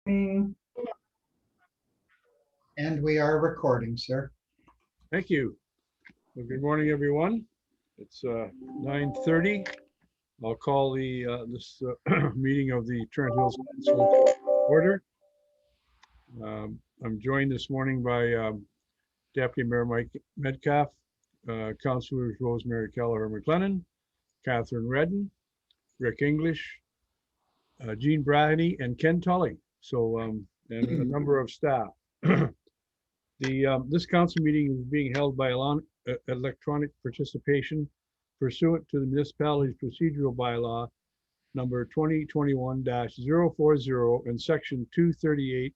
And we are recording, sir. Thank you. Well, good morning, everyone. It's 9:30. I'll call this meeting of the Trent Hills Council to order. I'm joined this morning by Deputy Mayor Mike Metcalf, Councilors Rosemary Kelleher McLennan, Catherine Redden, Rick English, Jean Braheny, and Ken Tully. So, and a number of staff. This council meeting is being held by electronic participation pursuant to the municipality's procedural bylaw number 2021-040 and section 238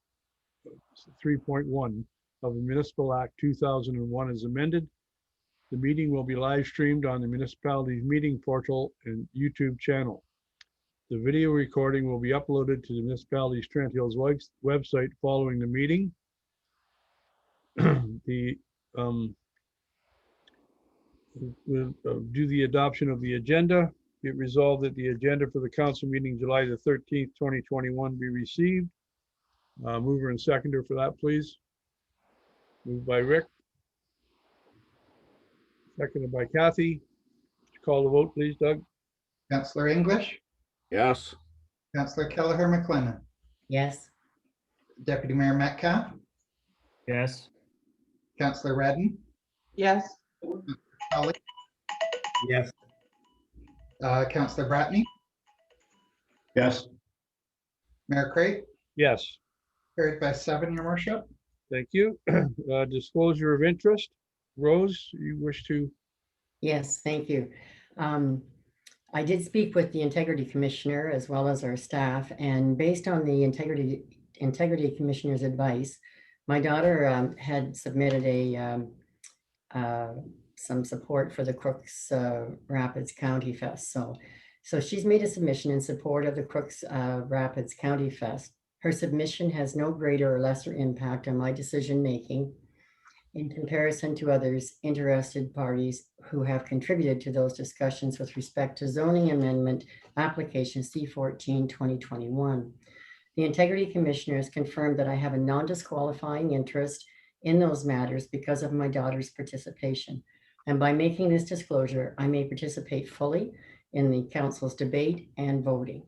3.1 of the Municipal Act 2001 as amended. The meeting will be live streamed on the municipality's meeting portal and YouTube channel. The video recording will be uploaded to the municipality's Trent Hills website following the meeting. We'll do the adoption of the agenda. It resolved that the agenda for the council meeting July the 13th, 2021 be received. Mover and seconder for that, please. Moved by Rick. Seconded by Kathy. Call the vote, please, Doug. Councillor English, Yes. Councillor Kelleher McLennan, Yes. Deputy Mayor Metcalf, Yes. Councillor Redden, Yes. Tully, Yes. Councillor Bratney, Yes. Mayor Crate, Yes, carried by 7, your worship. thank you. Disclosure of interest. Rose, you wish to? Yes, thank you. I did speak with the Integrity Commissioner as well as our staff, and based on the Integrity Commissioner's advice, my daughter had submitted some support for the Crooks Rapids County Fest. So she's made a submission in support of the Crooks Rapids County Fest. Her submission has no greater or lesser impact on my decision-making in comparison to others interested parties who have contributed to those discussions with respect to zoning amendment application C14-2021. The Integrity Commissioner has confirmed that I have a non-disqualifying interest in those matters because of my daughter's participation. And by making this disclosure, I may participate fully in the council's debate and voting.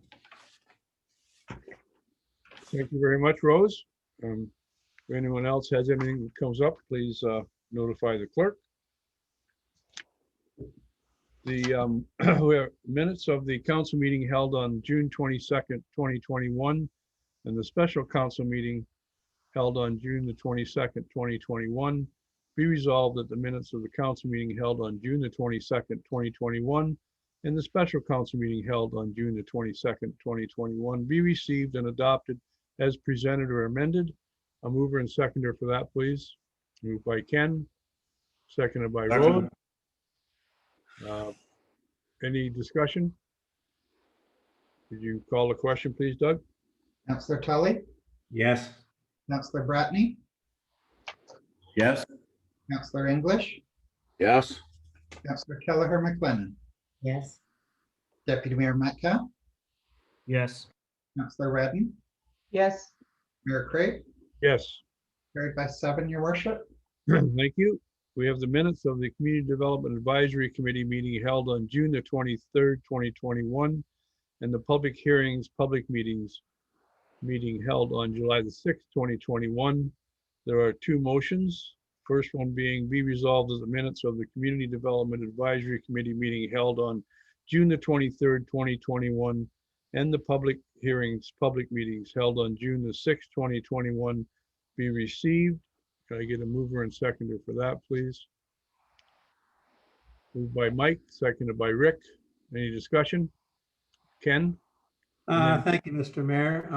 Thank you very much, Rose. If anyone else has anything that comes up, please notify the clerk. The we have minutes of the council meeting held on June 22nd, 2021, and the special council meeting held on June the 22nd, 2021. Be resolved that the minutes of the council meeting held on June the 22nd, 2021, and the special council meeting held on June the 22nd, 2021 be received and adopted as presented or amended. A mover and seconder for that, please. Moved by Ken, seconded by Rose. Any discussion? Could you call the question, please, Doug? Councillor Tully, Yes. Councillor Bratney, Yes. Councillor English, Yes. Councillor Kelleher McLennan, Yes. Deputy Mayor Metcalf, Yes. Councillor Redden, Yes. Mayor Crate, Yes. carried by 7, your worship. Thank you. We have the minutes of the Community Development Advisory Committee meeting held on June the 23rd, 2021, and the public hearings, public meetings meeting held on July the 6th, 2021. There are 2 motions. First one being be resolved as the minutes of the Community Development Advisory Committee meeting held on June the 23rd, 2021, and the public hearings, public meetings held on June the 6th, 2021 be received. Can I get a mover and seconder for that, please? Moved by Mike, seconded by Rick. Any discussion? Ken? Thank you, Mr. Mayor.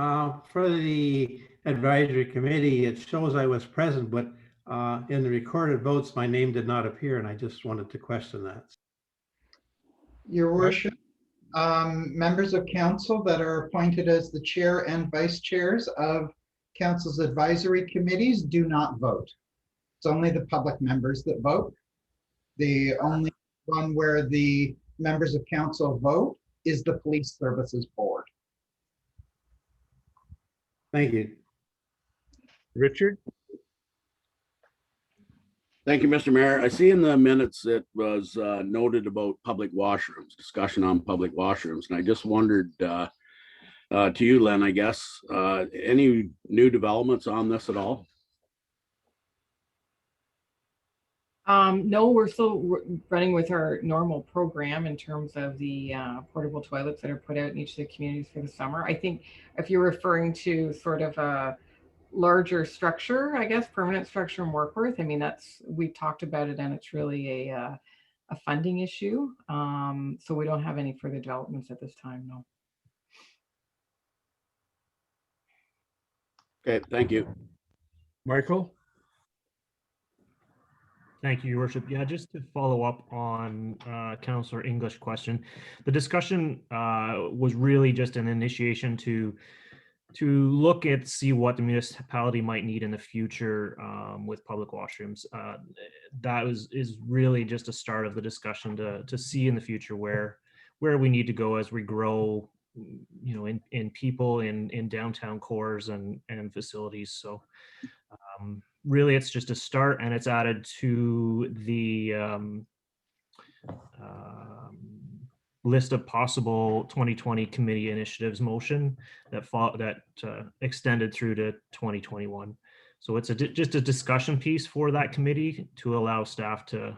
For the advisory committee, it shows I was present, but in the recorded votes, my name did not appear, and I just wanted to question that. Your worship, members of council that are appointed as the chair and vice chairs of council's advisory committees do not vote. It's only the public members that vote. The only one where the members of council vote is the Police Services Board. Thank you. Richard? Thank you, Mr. Mayor. I see in the minutes it was noted about public washrooms, discussion on public washrooms. And I just wondered to you, Len, I guess, any new developments on this at all? No, we're still running with our normal program in terms of the portable toilets that are put out in each of the communities for the summer. I think if you're referring to sort of a larger structure, I guess, permanent structure in Warkworth, I mean, we talked about it and it's really a funding issue. So we don't have any further developments at this time, no. Okay, thank you. Michael? Thank you, Your Worship. Yeah, just to follow up on Councillor English question, the discussion was really just an initiation to look at, see what the municipality might need in the future with public washrooms. That is really just a start of the discussion to see in the future where we need to go as we grow, you know, in people, in downtown cores and facilities. So really, it's just a start, and it's added to the list of possible 2020 committee initiatives motion that extended through to 2021. So it's just a discussion piece for that committee to allow staff to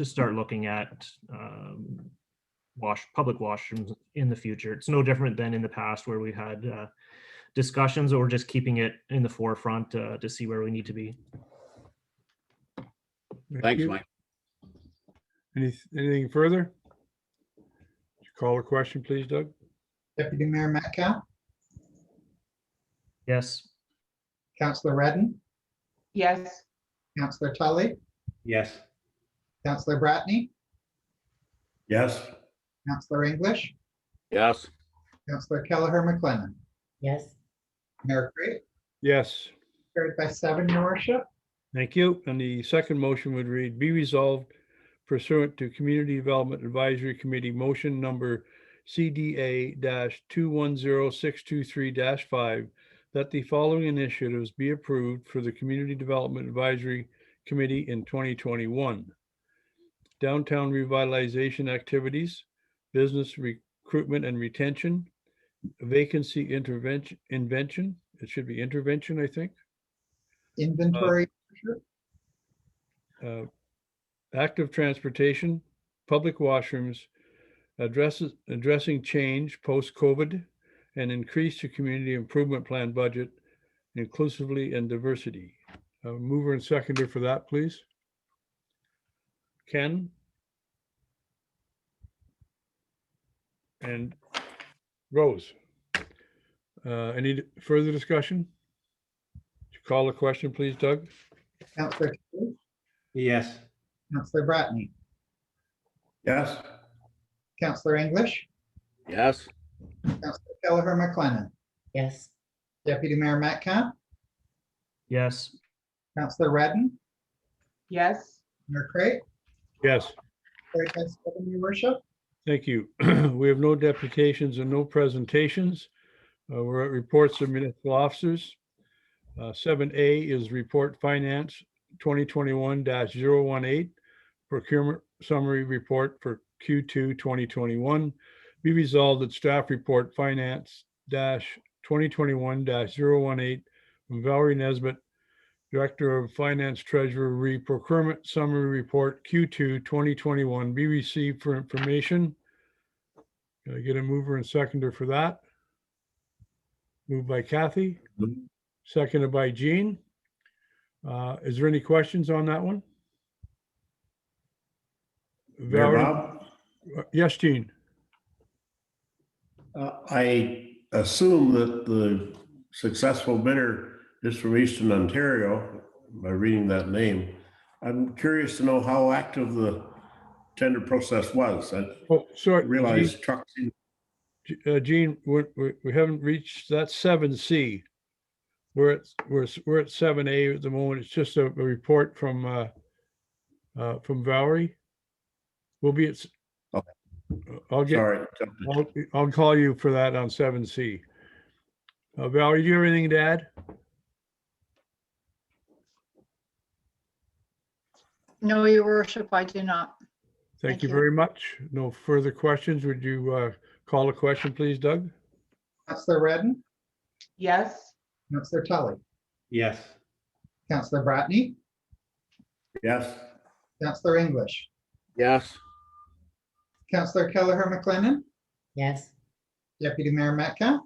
start looking at public washrooms in the future. It's no different than in the past where we had discussions, or just keeping it in the forefront to see where we need to be. Thanks, you. Mike. Anything further? Call the question, please, Doug. Deputy Mayor Metcalf, Yes. Councillor Redden, Yes. Councillor Tully, Yes. Councillor Bratney, Yes. Councillor English, Yes. Councillor Kelleher McLennan, Yes. Mayor Crate, Yes. carried by 7, Your Worship. Thank you. And the second motion would read, be resolved pursuant to Community Development Advisory Committee motion number CDA-210623-5, that the following initiatives be approved for the Community Development Advisory Committee in 2021. Downtown revitalization activities, business recruitment and retention, vacancy invention. It should be intervention, I think. Inventory. Active transportation, public washrooms, addressing change post-COVID, and increase to community improvement plan budget inclusively and diversity. Mover and seconder for that, please. Ken? And Rose. Any further discussion? Call the question, please, Doug. Councillor Tully, Yes. Councillor Bratney, Yes. Councillor English, Yes. Councillor Kelleher McLennan, Yes. Deputy Mayor Metcalf, Yes. Councillor Redden, Yes. Mayor Crate, Yes. carried by 7, Your Worship. Thank you. We have no deputations and no presentations. We're at reports of municipal officers. 7A is report finance 2021-018, procurement summary report for Q2 2021. Be resolved that staff report finance 2021-018 from Valerie Nesbitt, Director of Finance Treasurer, procurement summary report Q2 2021 be received for information. Can I get a mover and seconder for that? Moved by Kathy, seconded by Jean. Is there any questions on that one? Mayor Valerie? Bob, Yes, Jean. I assume that the successful bidder is from Eastern Ontario by reading that name. I'm curious to know how active the tender process was. I Oh, sorry. realize trucks. Jean, we haven't reached that 7C. We're at 7A at the moment. It's just a report from Valerie. We'll be at. Okay. I'll Sorry. I'll call you for that on 7C. Valerie, do you have anything to add? No, your worship, I do not. Thank Thank you you. very much. No further questions. Would you call a question, please, Doug? Councillor Redden, Yes. Councillor Tully, Yes. Councillor Bratney, Yes. Councillor English, Yes. Councillor Kelleher McLennan, Yes. Deputy Mayor Metcalf,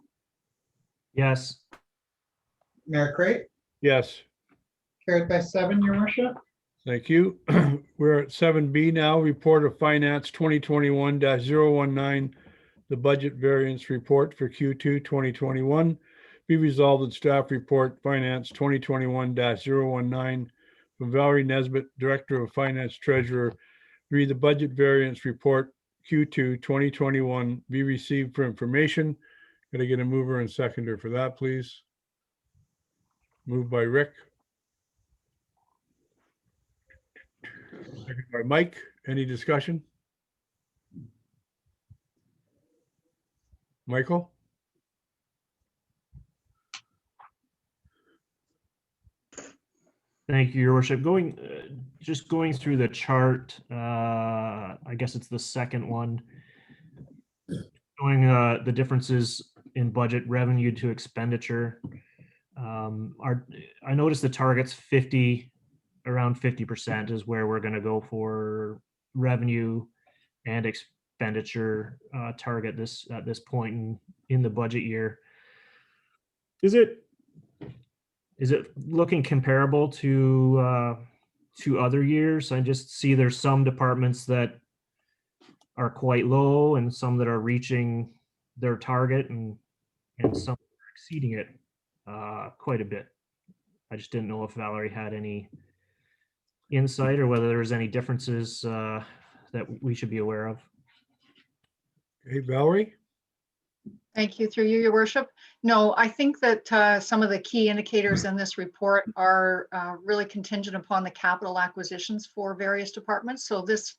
Yes. Mayor Crate, Yes. carried by 7, your worship. Thank you. We're at 7B now, Report of Finance 2021-019, the Budget Variance Report for Q2 2021. Be resolved that staff report Finance 2021-019 from Valerie Nesbitt, Director of Finance Treasurer. Read the Budget Variance Report Q2 2021 be received for information. Gotta get a mover and seconder for that, please. Moved by Rick. Second by Mike. Any discussion? Michael? Thank you, Your Worship. Just going through the chart, I guess it's the second one, showing the differences in budget revenue to expenditure. I noticed the target's around 50% is where we're going to go for revenue and expenditure target at this point in the budget year. Is it looking comparable to other years? I just see there's some departments that are quite low and some that are reaching their target and some that are exceeding it quite a bit. I just didn't know if Valerie had any insight or whether there's any differences that we should be aware of. Hey, Valerie? Thank you, through you, your worship. No, I think that some of the key indicators in this report are really contingent upon the capital acquisitions for various departments. So this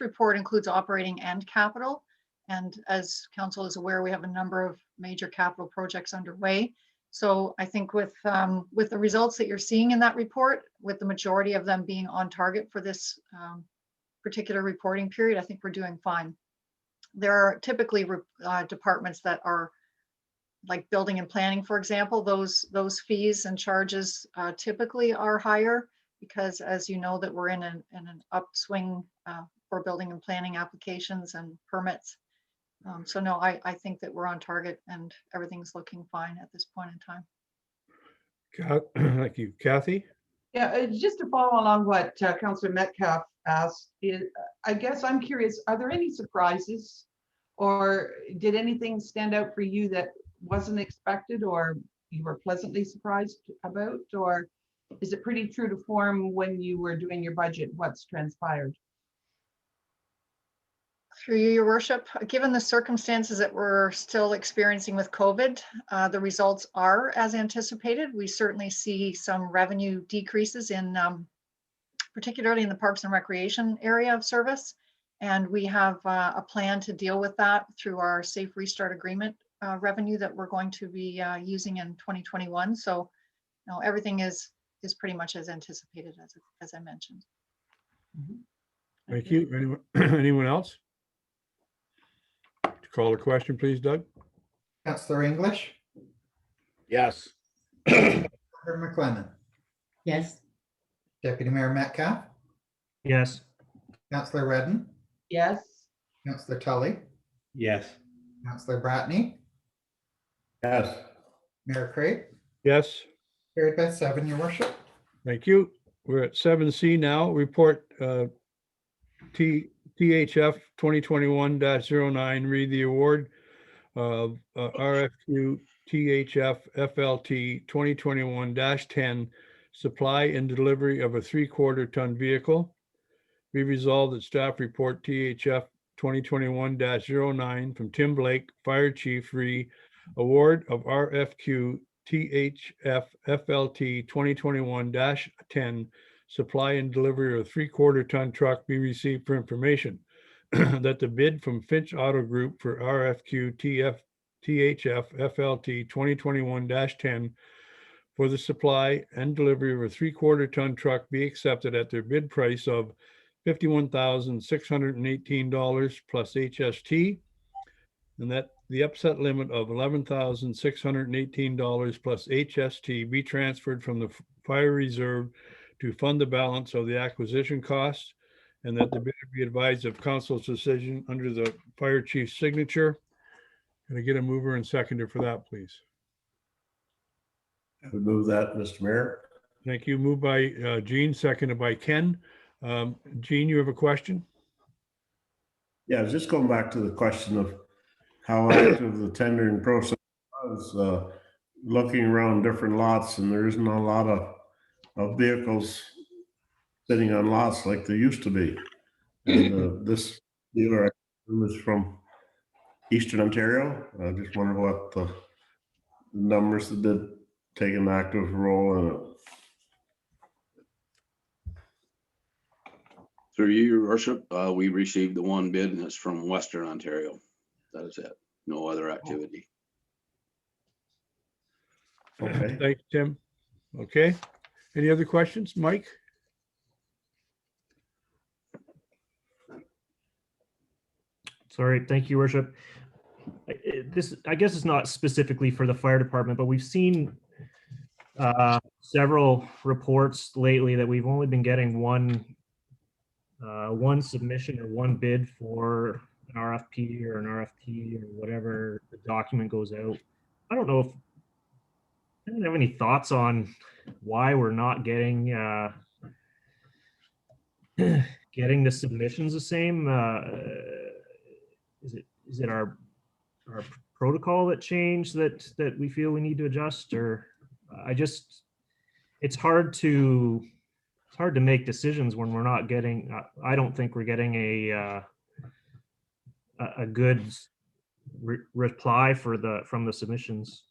report includes operating and capital. And as council is aware, we have a number of major capital projects underway. So I think with the results that you're seeing in that report, with the majority of them being on target for this particular reporting period, I think we're doing fine. There are typically departments that are like building and planning, for example, those fees and charges typically are higher because, as you know, that we're in an upswing for building and planning applications and permits. So no, I think that we're on target and everything's looking fine at this point in time. Thank you. Kathy? Yeah, just to follow along what Councillor Metcalf asked, I guess I'm curious, are there any surprises or did anything stand out for you that wasn't expected or you were pleasantly surprised about? Or is it pretty true to form when you were doing your budget, what's transpired? Through you, your worship, given the circumstances that we're still experiencing with COVID, the results are as anticipated. We certainly see some revenue decreases in particularly in the Parks and Recreation area of service. And we have a plan to deal with that through our Safe Restart Agreement revenue that we're going to be using in 2021. So no, everything is pretty much as anticipated as I mentioned. Thank you. Anyone else? To call a question, please, Doug? Councillor English, Yes. Councillor McLennan, Yes. Deputy Mayor Metcalf, Yes. Councillor Redden, Yes. Councillor Tully, Yes. Councillor Bratney, Yes. Mayor Crate, Yes. carried by 7, your worship. Thank you. We're at 7C now. Report THF 2021-09. Read the award of RFQ THF FLT 2021-10. Supply and delivery of a 3/4 ton vehicle. Be resolved that staff report THF 2021-09 from Tim Blake, Fire Chief, re award of RFQ THF FLT 2021-10, supply and delivery of a 3/4 ton truck be received for information. That the bid from Finch Auto Group for RFQ THF FLT 2021-10 for the supply and delivery of a 3/4 ton truck be accepted at their bid price of $51,618 plus HST, and that the upset limit of $11,618 plus HST be transferred from the fire reserve to fund the balance of the acquisition costs, and that the bidder be advised of council's decision under the fire chief's signature. Can I get a mover and seconder for that, please? I would move that, Mr. Mayor. Thank you. Moved by Gene, seconded by Ken. Gene, you have a question? Yeah, I was just going back to the question of how active the tendering process was, looking around different lots, and there isn't a lot of vehicles sitting on lots like there used to be. And this dealer was from Eastern Ontario. I just wonder what the numbers that did take an active role in it. Through you, your worship, we received the one bid and it's from Western Ontario. That is it. No other activity. Okay. Thanks, Tim. Okay. Any other questions? Mike? Sorry, thank you, Worship. This, I guess it's not specifically for the fire department, but we've seen several reports lately that we've only been getting one submission or one bid for an RFP or an RFT or whatever the document goes out. I don't know if anyone have any thoughts on why we're not getting getting the submissions the same. Is it our protocol that changed that we feel we need to adjust, or it's hard to make decisions when we're not getting, I don't think we're getting a good reply from the submissions.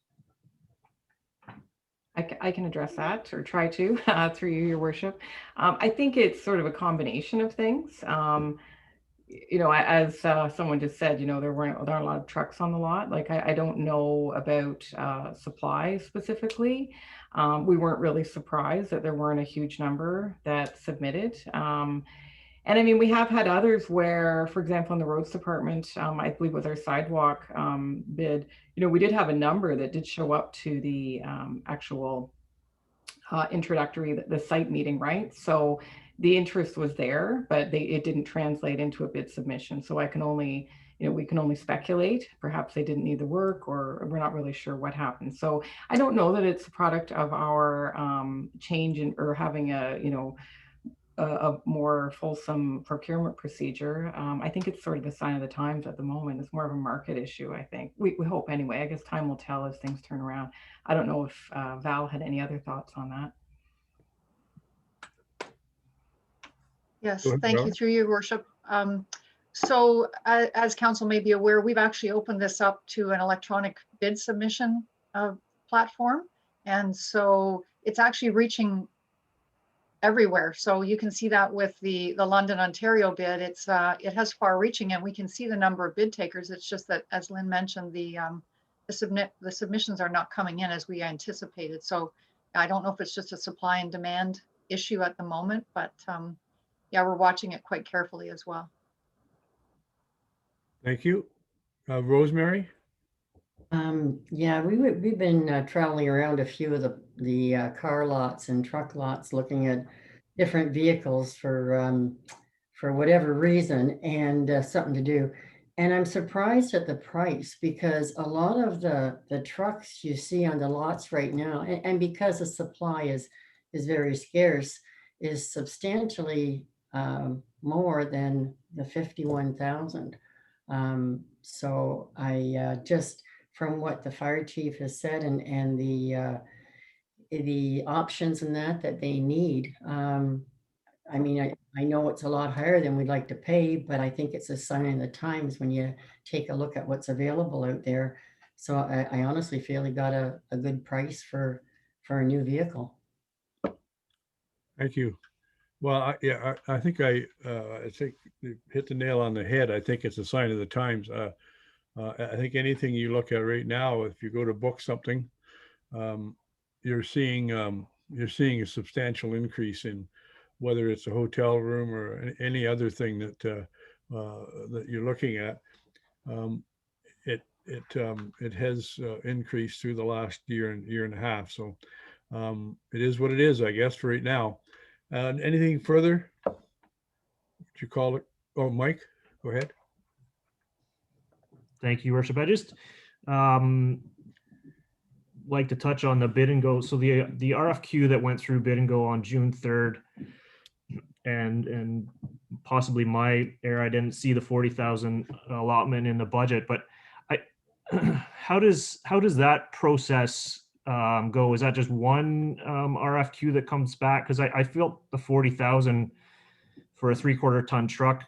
I can address that, or try to, through you, your worship. I think it's sort of a combination of things. You know, as someone just said, you know, there aren't a lot of trucks on the lot. Like, I don't know about supply specifically. We weren't really surprised that there weren't a huge number that submitted. And I mean, we have had others where, for example, in the roads department, I believe with our sidewalk bid, you know, we did have a number that did show up to the actual introductory, the site meeting, right? So the interest was there, but it didn't translate into a bid submission. So I can only, you know, we can only speculate. Perhaps they didn't need the work, or we're not really sure what happened. So I don't know that it's a product of our change in, or having a, you know, a more fulsome procurement procedure. I think it's sort of a sign of the times at the moment. It's more of a market issue, I think. We hope anyway. I guess time will tell as things turn around. I don't know if Val had any other thoughts on that. Yes, Go ahead, thank Val. you, through your worship. So as council may be aware, we've actually opened this up to an electronic bid submission platform. And so it's actually reaching everywhere. So you can see that with the London, Ontario bid, it has far reaching, and we can see the number of bid takers. It's just that, as Lynn mentioned, the submissions are not coming in as we anticipated. So I don't know if it's just a supply and demand issue at the moment, but yeah, we're watching it quite carefully as well. Thank you. Rosemary? Yeah, we've been traveling around a few of the car lots and truck lots, looking at different vehicles for whatever reason, and something to do. And I'm surprised at the price, because a lot of the trucks you see on the lots right now, and because the supply is very scarce, is substantially more than the 51,000. So I just, from what the fire chief has said, and the options and that they need, I mean, I know it's a lot higher than we'd like to pay, but I think it's a sign of the times when you take a look at what's available out there. So I honestly feel he got a good price for a new vehicle. Thank you. Well, I think you hit the nail on the head. I think it's a sign of the times. I think anything you look at right now, if you go to book something, you're seeing a substantial increase in whether it's a hotel room or any other thing that you're looking at. It has increased through the last year and a half. So it is what it is, I guess, for right now. Anything further? Would you call it? Oh, Mike, go ahead. Thank you, Worship. I just like to touch on the bid and go. So the RFQ that went through bid and go on June 3rd, and possibly my error, I didn't see the 40,000 allotment in the budget, but how does that process go? Is that just one RFQ that comes back? Because I felt the 40,000 for a 3/4 ton truck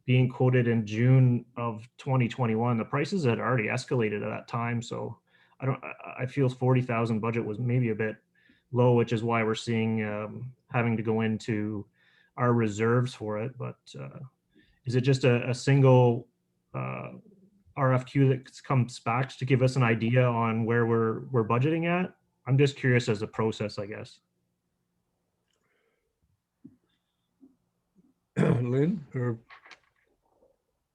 being quoted in June of 2021. The prices had already escalated at that time, so I feel 40,000 budget was maybe a bit low, which is why we're seeing having to go into our reserves for it. But is it just a single RFQ that comes back to give us an idea on where we're budgeting at? I'm just curious as a process, I guess. Lynn, or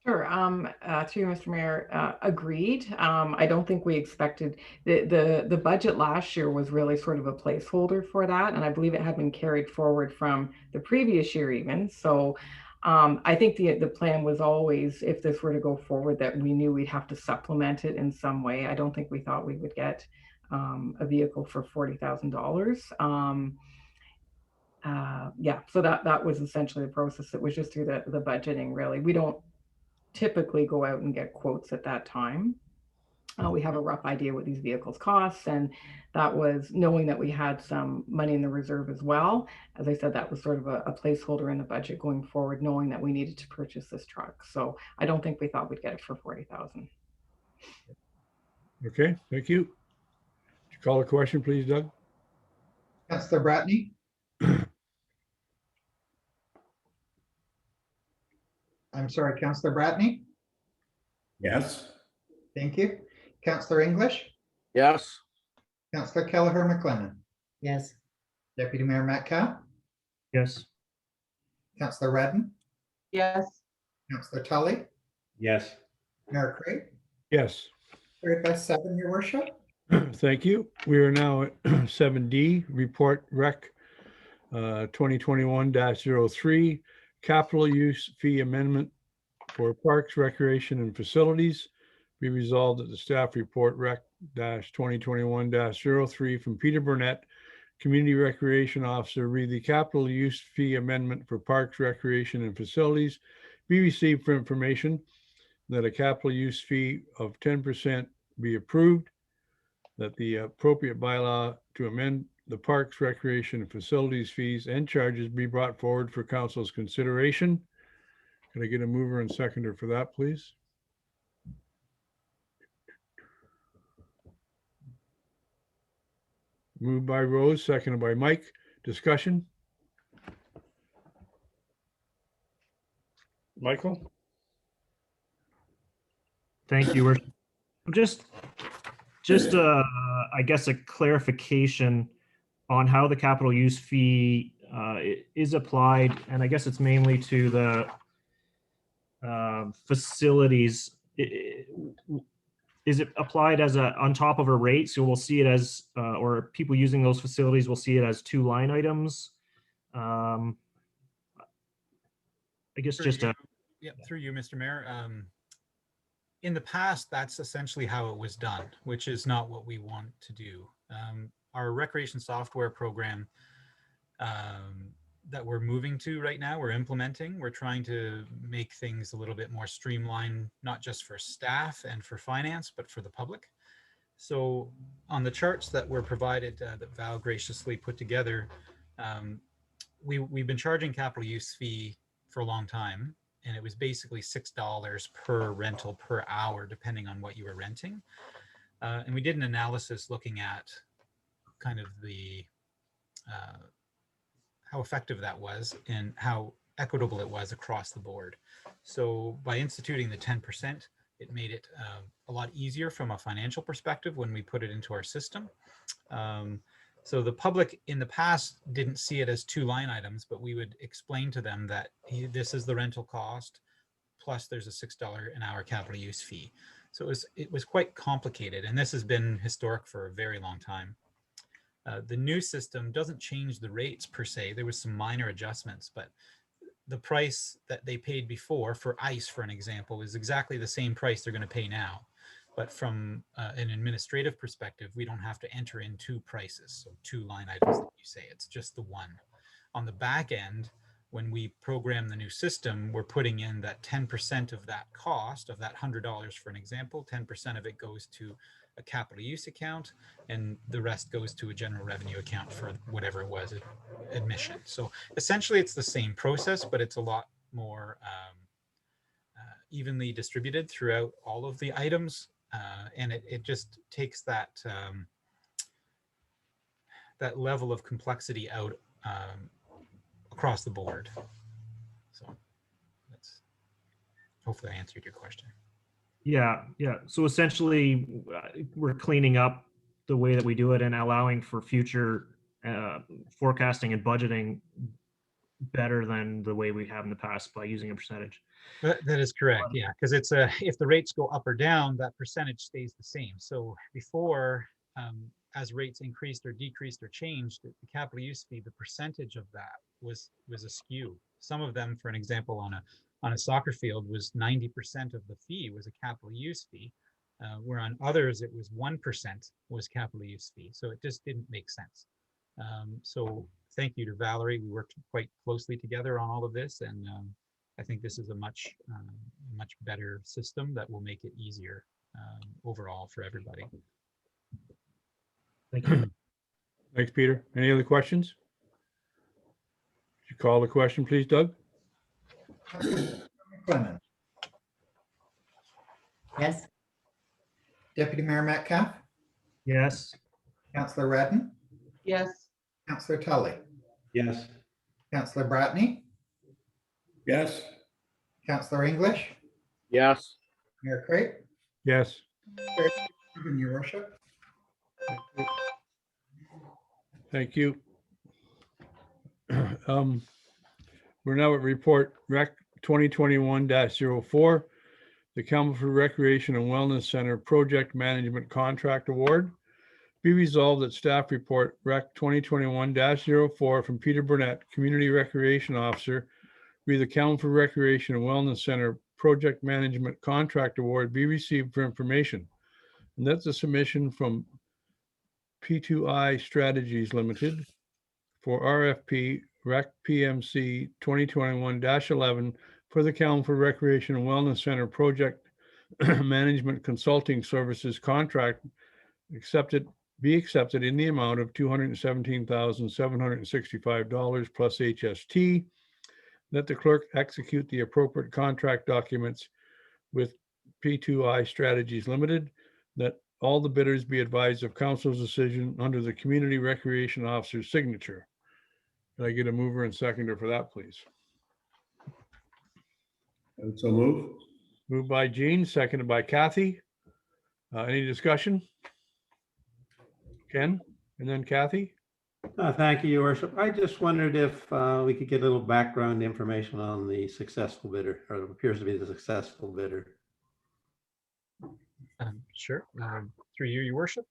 Sure. To you, Mr. Mayor, agreed. I don't think we expected the budget last year was really sort of a placeholder for that, and I believe it had been carried forward from the previous year even. So I think the plan was always, if this were to go forward, that we knew we'd have to supplement it in some way. I don't think we thought we would get a vehicle for $40,000. Yeah, so that was essentially the process. It was just through the budgeting, really. We don't typically go out and get quotes at that time. We have a rough idea what these vehicles cost, and that was knowing that we had some money in the reserve as well. As I said, that was sort of a placeholder in the budget going forward, knowing that we needed to purchase this truck. So I don't think we thought we'd get it for 40,000. okay, thank you. Would you call a question, please, Doug? Councillor Bratney? I'm sorry, Councillor Bratney? Yes. Thank you. Councillor English? Yes. Councillor Kelleher McLennan? Yes. Deputy Mayor Metcalf? Yes. Councillor Redden? Yes. Councillor Tully? Yes. Mayor Craig? Yes. Carried by 7, Your Worship. Thank you. We are now at 7D, Report Rec 2021-03, Capital Use Fee Amendment for Parks, Recreation, and Facilities. Be resolved that the staff report Rec 2021-03 from Peter Burnett, Community Recreation Officer, read the Capital Use Fee Amendment for Parks, Recreation, and Facilities be received for information, that a capital use fee of 10% be approved, that the appropriate bylaw to amend the Parks, Recreation, and Facilities fees and charges be brought forward for council's consideration. Can I get a mover and seconder for that, please? Moved by Rose, seconded by Mike. Discussion? Michael? Thank you. Just I guess a clarification on how the capital use fee is applied, and I guess it's mainly to the facilities. Is it applied as on top of a rate? So we'll see it as, or people using those facilities will see it as 2 line items. I guess just a. Yeah, through you, Mr. Mayor. In the past, that's essentially how it was done, which is not what we want to do. Our recreation software program that we're moving to right now, we're trying to make things a little bit more streamlined, not just for staff and for finance, but for the public. So on the charts that were provided, that Val graciously put together, we've been charging capital use fee for a long time, and it was basically $6 per rental per hour, depending on what you were renting. And we did an analysis looking at kind of the how effective that was and how equitable it was across the board. So by instituting the 10%, It made it a lot easier from a financial perspective when we put it into our system. So the public in the past didn't see it as two line items, but we would explain to them that this is the rental cost, plus there's a $6 an hour capital use fee. So it was quite complicated, and this has been historic for a very long time. The new system doesn't change the rates per se. There was some minor adjustments, but the price that they paid before for ice, for an example, is exactly the same price they're going to pay now. But from an administrative perspective, we don't have to enter in two prices, so two line items that you say, it's just the one. On the back end, when we program the new system, we're putting in that 10% of that cost, of that $100, for an example, 10% of it goes to a capital use account, and the rest goes to a general revenue account for whatever it was, admission. So essentially it's the same process, but it's a lot more evenly distributed throughout all of the items. And it just takes that that level of complexity out across the board. So that's, hopefully I answered your question. Yeah, yeah. So essentially, we're cleaning up the way that we do it and allowing for future forecasting and budgeting better than the way we have in the past by using a percentage. That is correct, yeah, because it's if the rates go up or down, that percentage stays the same. So before, as rates increased or decreased or changed, the capital use fee, the percentage of that was askew. Some of them, for an example, on a soccer field, was 90% of the fee was a capital use fee, where on others it was 1% was capital use fee. So it just didn't make sense. So thank you to Valerie. We worked quite closely together on all of this, and I think this is a much better system that will make it easier overall for everybody. Thank you. Thanks, Peter. Any other questions? Would you call the question, please, Doug? Clement, Yes. Deputy Mayor Metcalf, Yes. Councillor Redden, Yes. Councillor Tully, Yes. Councillor Bratney, Yes. Councillor English, Yes. Mayor Crate. Yes. Your worship. Thank you. We're now at report Rec 2021-04, the Campbellford Recreation and Wellness Center Project Management Contract Award. Be resolved that staff report Rec 2021-04 from Peter Burnett, Community Recreation Officer, be the Campbellford Recreation and Wellness Center Project Management Contract Award be received for information. And that's a submission from P2I Strategies Limited for RFP Rec PMC 2021-11 for the Campbellford Recreation and Wellness Center Project Management Consulting Services contract be accepted in the amount of $217,765 plus HST, that the clerk execute the appropriate contract documents with P2I Strategies Limited, that all the bidders be advised of council's decision under the Community Recreation Officer's signature. Can I get a mover and seconder for that, please? And so move. Moved by Jean, seconded by Kathy. Any discussion? Ken, and then Kathy? Thank you, Your Worship. I just wondered if we could get a little background information on the successful bidder, or it appears to be the successful bidder. Sure. Through you, Your Worship.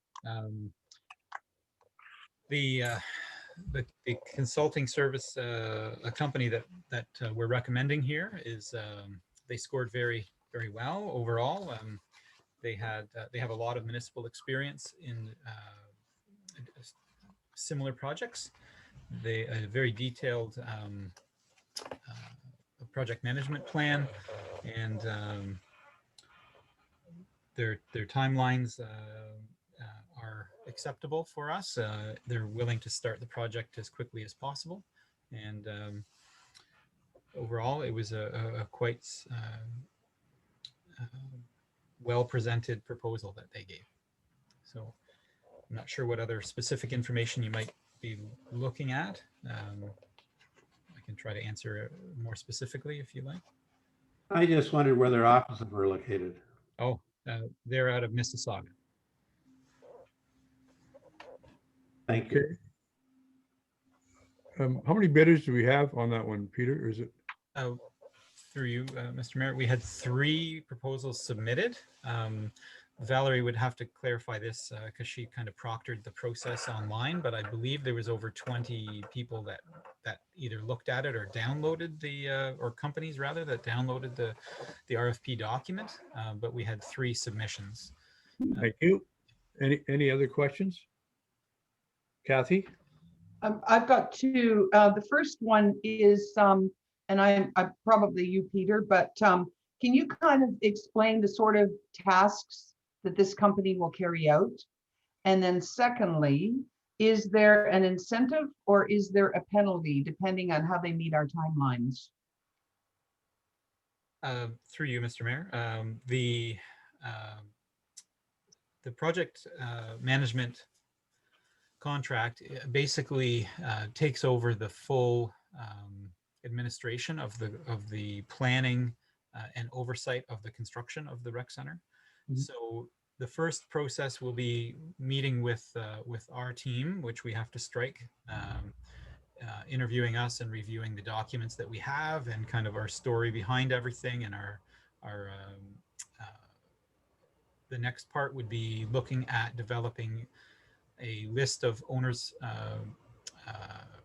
The consulting service, a company that we're recommending here is they scored very well overall. They have a lot of municipal experience in similar projects. They a very detailed project management plan, and their timelines are acceptable for us. They're willing to start the project as quickly as possible, and overall it was a quite well presented proposal that they gave. So I'm not sure what other specific information you might be looking at. I can try to answer it more specifically if you like. I just wondered where their offices were located. Oh, they're out of Mississauga. Thank you. Okay. How many bidders do we have on that one, Peter? Or is it? Through you, Mr. Mayor, we had 3 proposals submitted. Valerie would have to clarify this because she kind of proctored the process online, but I believe there was over 20 people that either looked at it or downloaded the, or companies rather, that downloaded the RFP document. But we had 3 submissions. Thank you. Any other questions? Kathy? I've got 2. The first one is, and I'm probably you, Peter, but can you kind of explain the sort of tasks that this company will carry out? And then secondly, is there an incentive or is there a penalty depending on how they meet our timelines? Through you, Mr. Mayor, the project management contract basically takes over the full administration of the planning and oversight of the construction of the rec center. Mhm. So the first process will be meeting with our team, which we have to strike, interviewing us and reviewing the documents that we have and kind of our story behind everything, and our the next part would be looking at developing a list of owners'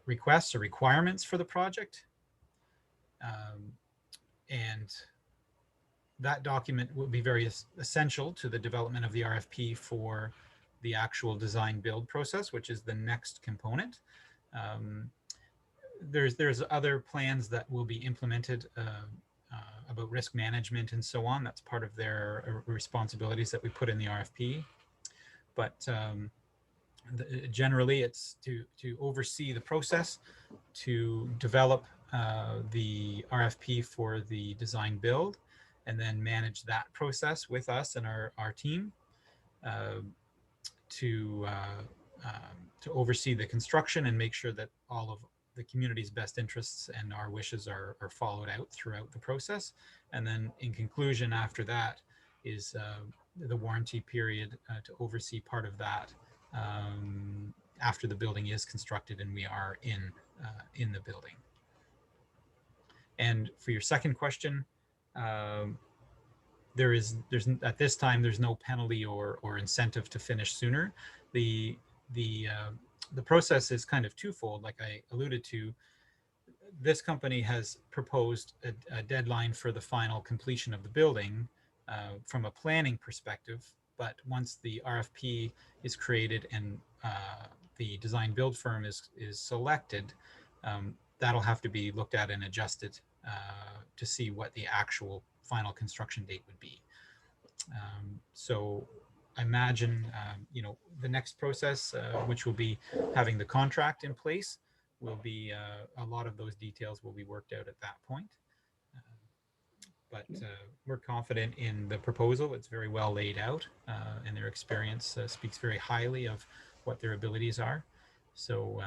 requests or requirements for the project. And that document will be very essential to the development of the RFP for the actual design build process, which is the next component. There's other plans that will be implemented about risk management and so on. That's part of their responsibilities that we put in the RFP. But generally, it's to oversee the process, to develop the RFP for the design build, and then manage that process with us and our team, to oversee the construction and make sure that all of the community's best interests and our wishes are followed out throughout the process. And then in conclusion, after that is the warranty period to oversee part of that after the building is constructed and we are in the building. And for your second question, there's at this time there's no penalty or incentive to finish sooner. The process is kind of twofold, like I alluded to. This company has proposed a deadline for the final completion of the building from a planning perspective, but once the RFP is created and the design build firm is selected, that'll have to be looked at and adjusted to see what the actual final construction date would be. So I imagine, the next process, which will be having the contract in place, will be a lot of those details will be worked out at that point. But we're confident in the proposal. It's very well laid out, and their experience speaks very highly of what their abilities are. So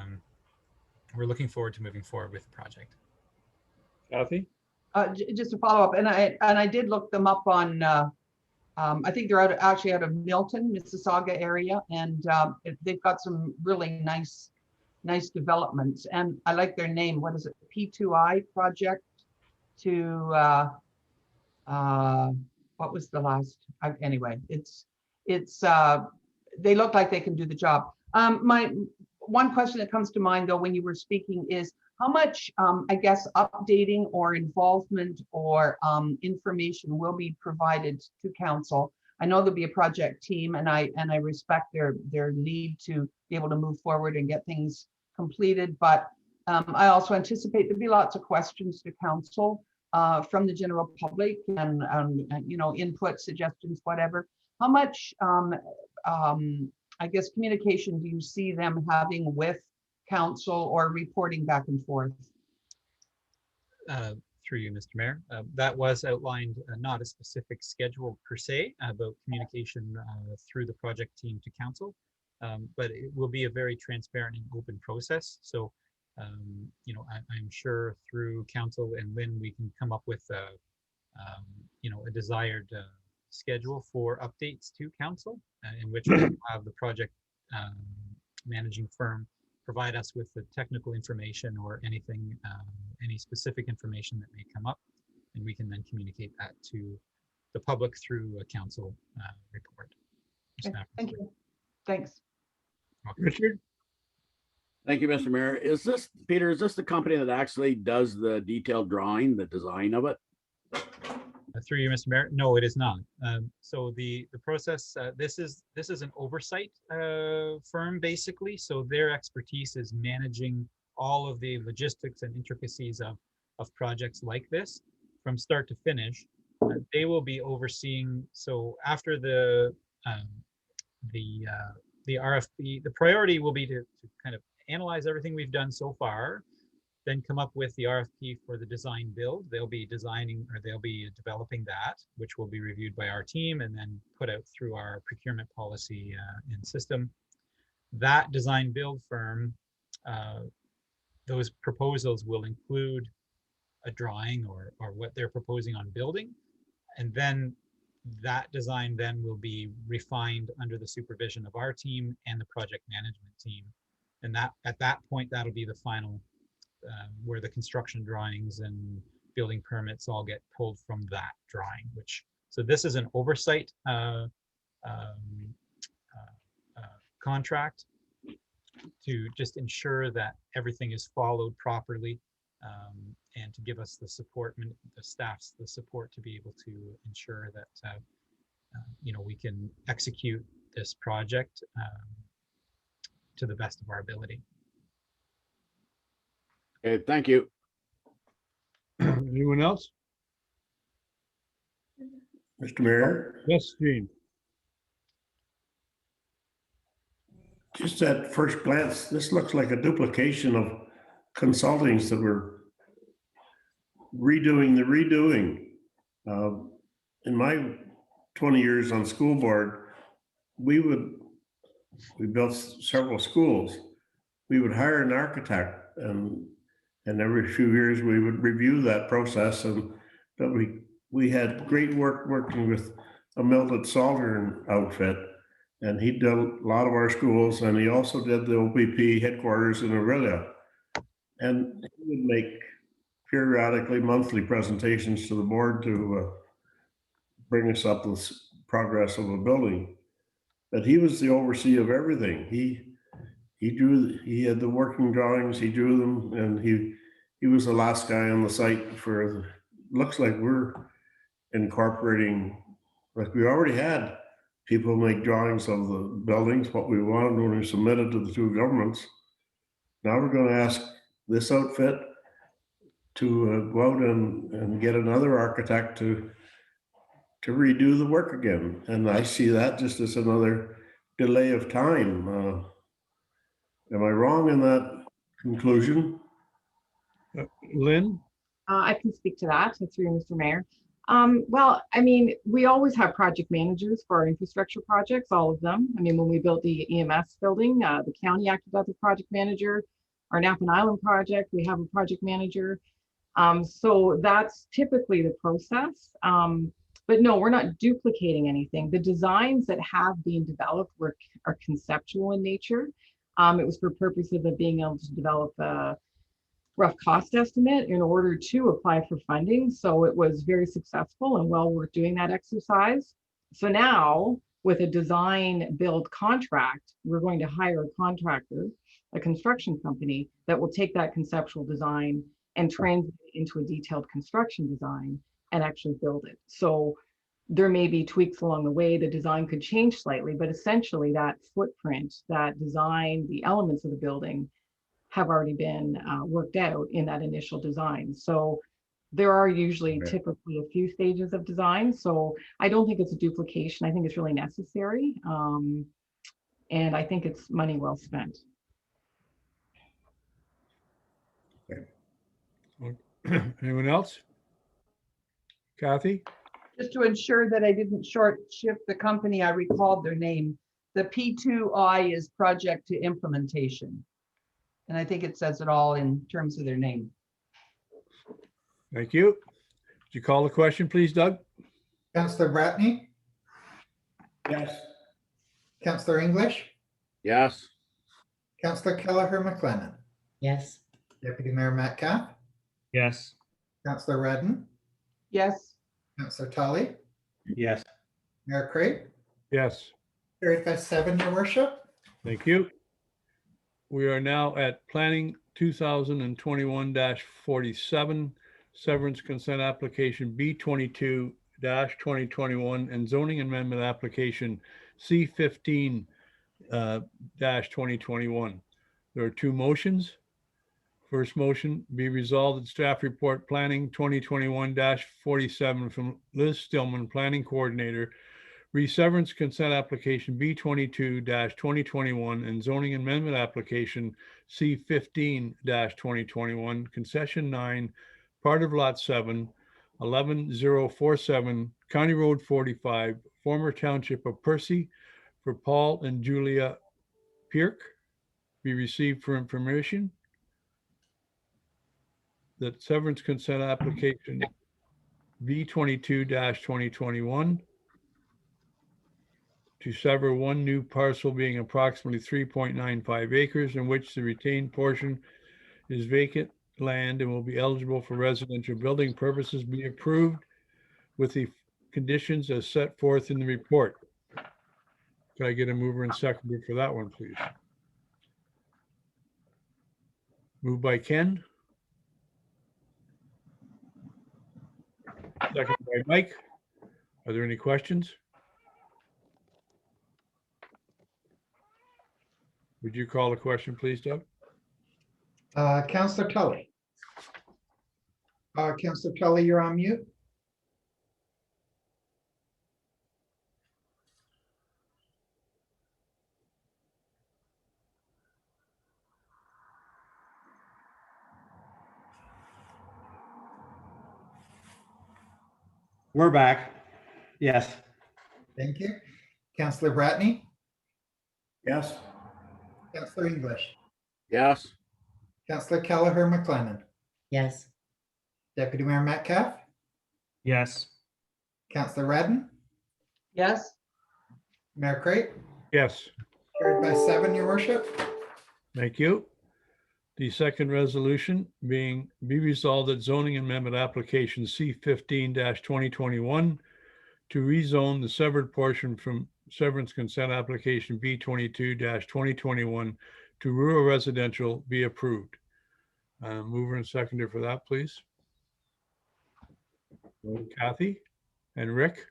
we're looking forward to moving forward with the project. Kathy? Just to follow up, and I did look them up on, I think they're actually out of Milton, Mississauga area, and they've got some really nice developments. And I like their name. What is it? P2I project to what was the last? Anyway, it's they look like they can do the job. My one question that comes to mind though when you were speaking is how much, I guess, updating or involvement or information will be provided to council? I know there'll be a project team, and I respect their need to be able to move forward and get things completed. But I also anticipate there'll be lots of questions to council from the general public and input, suggestions, whatever. How much, I guess, communication do you see them having with council or reporting back and forth? Through you, Mr. Mayor, that was outlined, not a specific schedule per se about communication through the project team to council, but it will be a very transparent and open process. So, I'm sure through council and Lynn, we can come up with a desired schedule for updates to council, in which we have the project managing firm provide us with the technical information or anything, any specific information that may come up, and we can then communicate that to the public through a council report. Okay, thank you. Thanks. Richard? Thank you, Mr. Mayor. Is this, Peter, is this the company that actually does the detailed drawing, the design of it? Through you, Mr. Mayor. No, it is not. So the process, this is an oversight firm, basically. So their expertise is managing all of the logistics and intricacies of projects like this from start to finish. They will be overseeing. So after the RFP, the priority will be to kind of analyze everything we've done so far, then come up with the RFP for the design build. They'll be designing, or they'll be developing that, which will be reviewed by our team and then put out through our procurement policy and system. That design build firm, those proposals will include a drawing or what they're proposing on building. And then that design then will be refined under the supervision of our team and the project management team. And that at that point, that'll be the final, where the construction drawings and building permits all get pulled from that drawing, so this is an oversight contract to just ensure that everything is followed properly, and to give us the support, the staff's the support to be able to ensure that we can execute this project to the best of our ability. Okay, thank you. Anyone else? Mr. Mayor, Yes, Gene. just at first glance, this looks like a duplication of consultings that were redoing the redoing. In my 20 years on school board, we built several schools. We would hire an architect, and every few years we would review that process. But we had great work working with a Mildred Saltern outfit, and he did a lot of our schools, and he also did the OPP headquarters in Aurelia. And he would make periodically monthly presentations to the board to bring us up with progress of a building. But he was the overseer of everything. He had the working drawings, he drew them, and he was the last guy on the site for, looks like we're incorporating, like we already had people make drawings of the buildings, what we wanted when we submitted to the two governments. Now we're going to ask this outfit to go out and get another architect to redo the work again. And I see that just as another delay of time. Am I wrong in that conclusion? Lynn? I can speak to that through you, Mr. Mayor. Well, I mean, we always have project managers for our infrastructure projects, all of them. I mean, when we built the EMS building, the county acted as a project manager. Our Napan Island project, we have a project manager. So that's typically the process. But no, we're not duplicating anything. The designs that have been developed are conceptual in nature. It was for purposes of being able to develop a rough cost estimate in order to apply for funding. So it was very successful and well worth doing that exercise. So now with a design build contract, we're going to hire a contractor, a construction company that will take that conceptual design and translate it into a detailed construction design and actually build it. So there may be tweaks along the way. The design could change slightly, but essentially that footprint, that design, the elements of the building have already been worked out in that initial design. So there are usually typically a few stages of design. So I don't think it's a duplication. I think it's really necessary. And I think it's money well spent. Anyone else? Kathy? Just to ensure that I didn't short shift the company, I recalled their name. The P2I is Project to Implementation. And I think it says it all in terms of their name. Thank you. Would you call the question, please, Doug? Councillor Bratney, Yes. Councillor English, Yes. Councillor Kelleher McLennan, Yes. Deputy Mayor Metcalf, Yes. Councillor Redden, Yes. Councillor Tully, Yes. Mayor Crate. Yes, Carried by 7, your worship. thank you. We are now at Planning 2021-47, Severance Consent Application B22-2021, and Zoning Amendment Application C15-2021. There are two motions. First motion, be resolved that staff report Planning 2021-47 from Liz Stillman, Planning Coordinator, Severance Consent Application B22-2021 and Zoning Amendment Application C15-2021, Concession 9, part of Lot 7, 11047, County Road 45, former Township of Percy, for Paul and Julia Pierk, be received for information. That severance consent application B22-2021 to sever one new parcel being approximately 3.95 acres in which the retained portion is vacant land and will be eligible for residential building purposes be approved with the conditions as set forth in the report. Can I get a mover and seconder for that one, please? Moved by Ken. Second by Mike. Are there any questions? Would you call the question, please, Doug? Councillor Tully. Councillor Tully, you're on mute. We're back. Yes. Thank you. Councillor Bratney, Yes. Councillor English, Yes. Councillor Kelleher McLennan, Yes. Deputy Mayor Metcalf, Yes. Councillor Redden, Yes. Mayor Crate. Yes, Carried by 7, your worship. thank you. The second resolution being be resolved that zoning amendment application C15-2021 to rezone the severed portion from severance consent application B22-2021 to rural residential be approved. Mover and seconder for that, please. Kathy and Rick.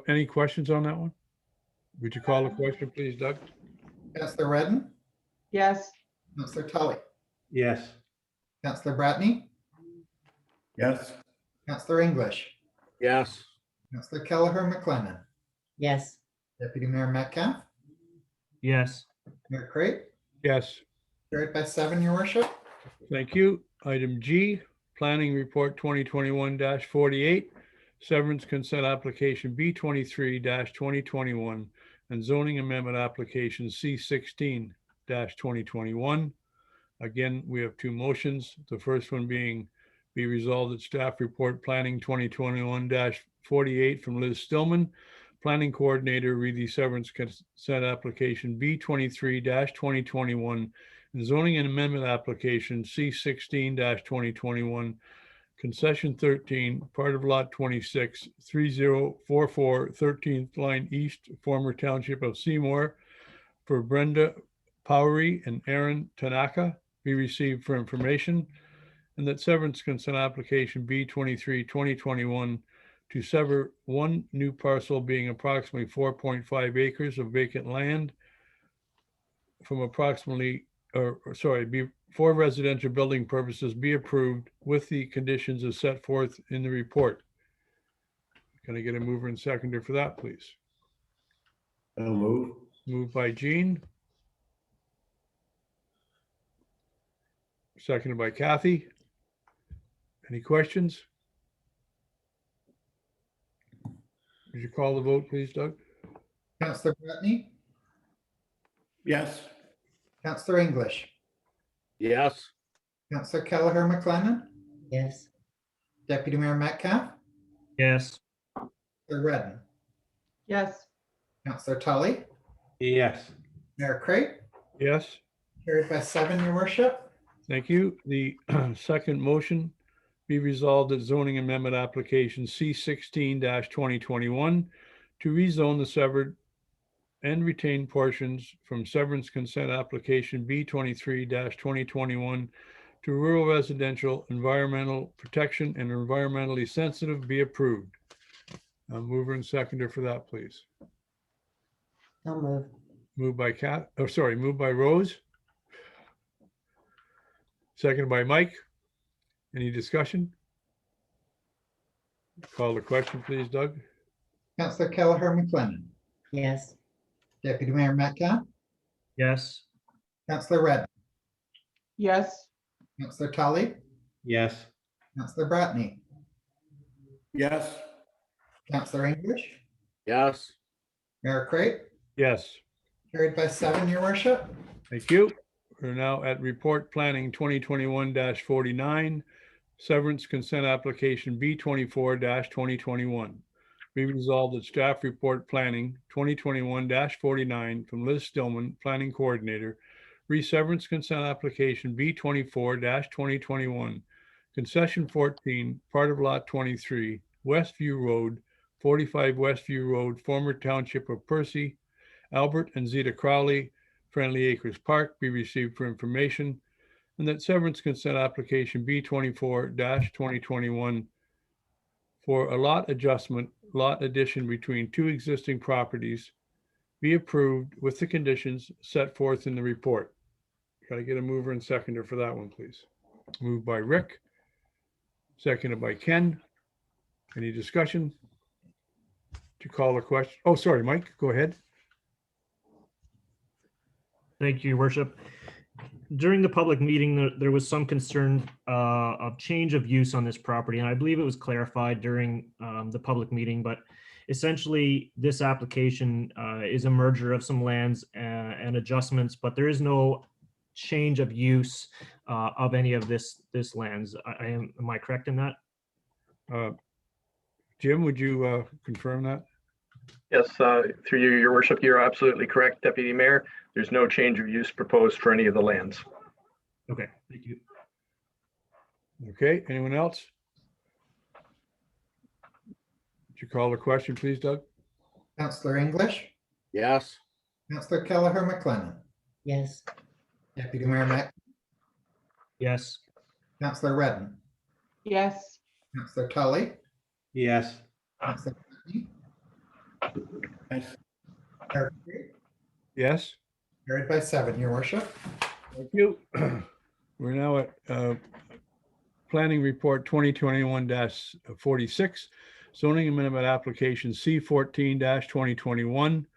Any questions on that one? Would you call the question, please, Doug? Councillor Redden, Yes. Councillor Tully, Yes. Councillor Bratney, Yes. Councillor English, Yes. Councillor Kelleher McLennan, Yes. Deputy Mayor Metcalf, Yes. Mayor Crate. Yes, Carried by 7, your worship. thank you. Item G, Planning Report 2021-48, Severance Consent Application B23-2021, and Zoning Amendment Application C16-2021. Again, we have two motions. The first one being be resolved that staff report Planning 2021-48 from Liz Stillman, Planning Coordinator, read the severance consent application B23-2021 and zoning and amendment application C16-2021, concession 13, part of lot 26, 3044 13th line east, former township of Seymour, for Brenda Powery and Aaron Tanaka be received for information, and that severance consent application B23-2021 to sever one new parcel being approximately 4.5 acres of vacant land from approximately, for residential building purposes be approved with the conditions as set forth in the report. Can I get a mover and seconder for that, please? I'll move. Moved by Gene. Seconded by Kathy. Any questions? Would you call the vote, please, Doug? Councillor Bratney, Yes. Councillor English, Yes. Councillor Kelleher McLennan, Yes. Deputy Mayor Metcalf, Yes. Councillor Redden, Yes. Councillor Tully, Yes. Mayor Crate, Yes. carried by 7, your worship. Thank you. The second motion, be resolved that zoning amendment application C16-2021 to rezone the severed and retained portions from severance consent application B23-2021 to rural residential environmental protection and environmentally sensitive be approved. Mover and seconder for that, please. I'll move. Moved by moved by Rose. Seconded by Mike. Any discussion? Call the question, please, Doug. Councillor Kelleher McLennan, Yes. Deputy Mayor Metcalf, Yes. Councillor Redden, Yes. Councillor Tully, Yes. Councillor Bratney, Yes. Councillor English, Yes. Mayor Crate, Yes. carried by 7, your worship. Thank you. We're now at Report Planning 2021-49, Severance Consent Application B24-2021. Be resolved that staff report Planning 2021-49 from Liz Stillman, Planning Coordinator, re-severance consent application B24-2021, Concession 14, part of Lot 23, Westview Road, 45 Westview Road, former Township of Percy, Albert and Zeta Crowley, Friendly Acres Park, be received for information, and that severance consent application B24-2021 for a lot adjustment, lot addition between two existing properties be approved with the conditions set forth in the report. Got to get a mover and seconder for that one, please. Moved by Rick, seconded by Ken. Any discussion? To call the question? Oh, sorry, Mike, go ahead. Thank you, Your Worship. During the public meeting, there was some concern of change of use on this property, and I believe it was clarified during the public meeting, but essentially this application is a merger of some lands and adjustments, but there is no change of use of any of this lands. Am I correct in that? Jim, would you confirm that? Yes, through you, Your Worship, you're absolutely correct, Deputy Mayor. There's no change of use proposed for any of the lands. Okay, thank you. Okay, anyone else? Would you call the question, please, Doug? Councillor English, Yes. Councillor Kelleher McLennan, Yes. Deputy Mayor Metcalf, Yes. Councillor Redden, Yes. Councillor Tully, Yes. Councillor Bratney, Yes. Mayor Crate, Yes. carried by 7, your worship. Thank you. We're now at Planning Report 2021-46, Zoning Amendment Application C14-2021,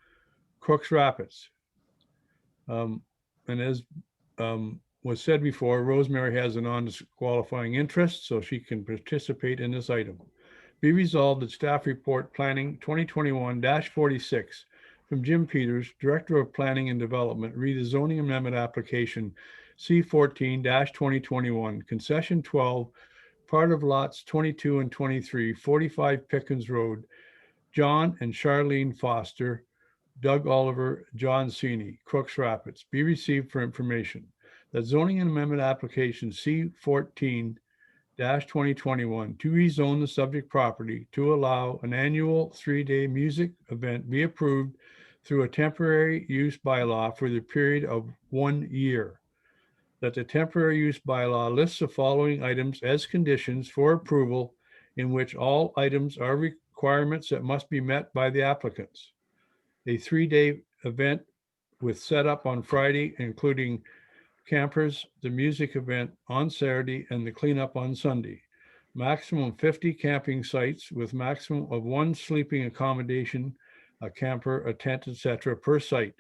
Crooks Rapids. And as was said before, Rosemary has a non-disqualifying interest, so she can participate in this item. Be resolved that staff report Planning 2021-46 from Jim Peters, Director of Planning and Development, read the zoning amendment application C14-2021, concession 12, part of lots 22 and 23, 45 Pickens Road, John and Charlene Foster, Doug Oliver, John Sini, Crooks Rapids, be received for information. That zoning and amendment application C14-2021 to rezone the subject property to allow an annual 3-day music event be approved through a temporary use bylaw for the period of 1 year. That the temporary use bylaw lists the following items as conditions for approval, in which all items are requirements that must be met by the applicants. A 3-day event with setup on Friday, including campers, the music event on Saturday, and the cleanup on Sunday. Maximum 50 camping sites with maximum of 1 sleeping accommodation, a camper, a tent, etc. per site.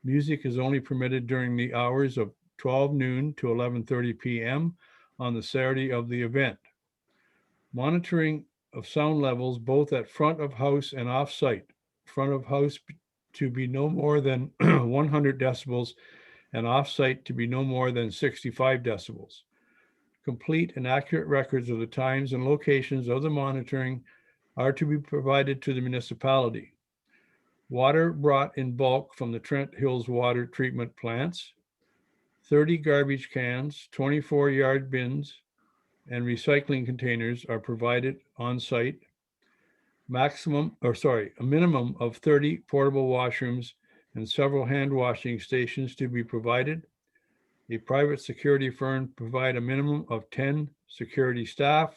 Music is only permitted during the hours of 12 noon to 11:30 p.m. on the Saturday of the event. Monitoring of sound levels both at front of house and off site. Front of house to be no more than 100 decibels and off-site to be no more than 65 decibels. Complete and accurate records of the times and locations of the monitoring are to be provided to the municipality. water brought in bulk from the Trent Hills water treatment plants, 30 garbage cans, 24 yard bins, and recycling containers are provided on site. A minimum of 30 portable washrooms and several hand washing stations to be provided. A private security firm provide a minimum of 10 security staff.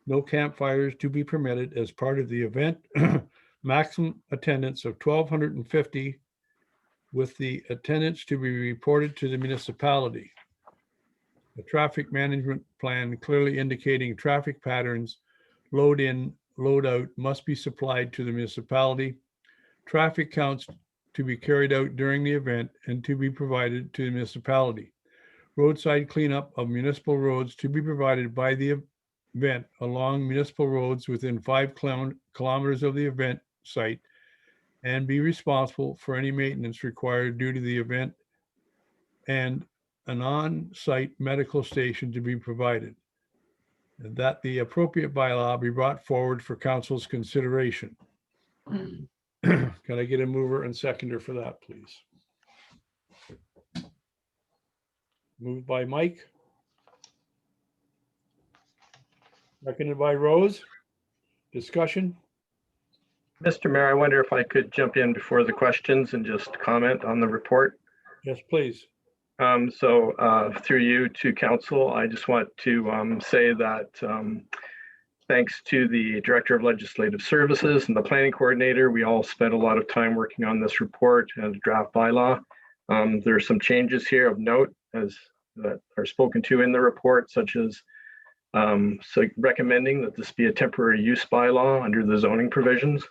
No campfires to be permitted as part of the event. Maximum attendance of 1,250 with the attendance to be reported to the municipality. A traffic management plan clearly indicating traffic patterns, load in, load out must be supplied to the municipality. Traffic counts to be carried out during the event and to be provided to the municipality. Roadside cleanup of municipal roads to be provided by the event along municipal roads within 5 kilometers of the event site, and be responsible for any maintenance required due to the event, and an on-site medical station to be provided. And that the appropriate bylaw be brought forward for council's consideration. Can I get a mover and seconder for that, please? Moved by Mike. Seconded by Rose. Discussion? Mr. Mayor, I wonder if I could jump in before the questions and just comment on the report. Yes, please. Through you to council, I just want to say that thanks to the Director of Legislative Services and the Planning Coordinator, we all spent a lot of time working on this report and draft bylaw. There are some changes here of note that are spoken to in the report, such as recommending that this be a temporary use bylaw under the zoning provisions.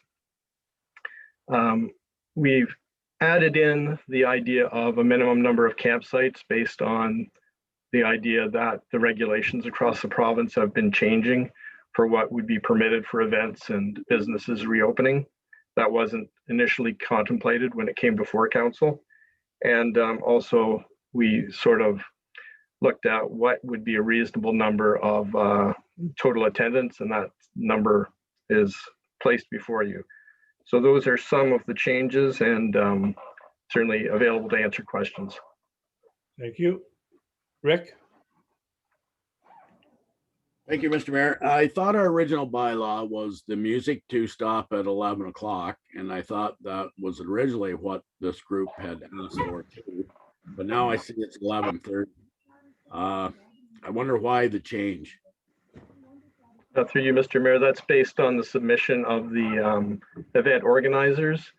We've added in the idea of a minimum number of campsites based on the idea that the regulations across the province have been changing for what would be permitted for events and businesses reopening. That wasn't initially contemplated when it came before council. And also we sort of looked at what would be a reasonable number of total attendance, and that number is placed before you. So those are some of the changes, and certainly available to answer questions. Thank you. Rick? Thank you, Mr. Mayor. I thought our original bylaw was the music to stop at 11 o'clock, and I thought that was originally what this group had asked for too. But now I see it's 11:30. I wonder why the change. Through you, Mr. Mayor, that's based on the submission of the event organizers.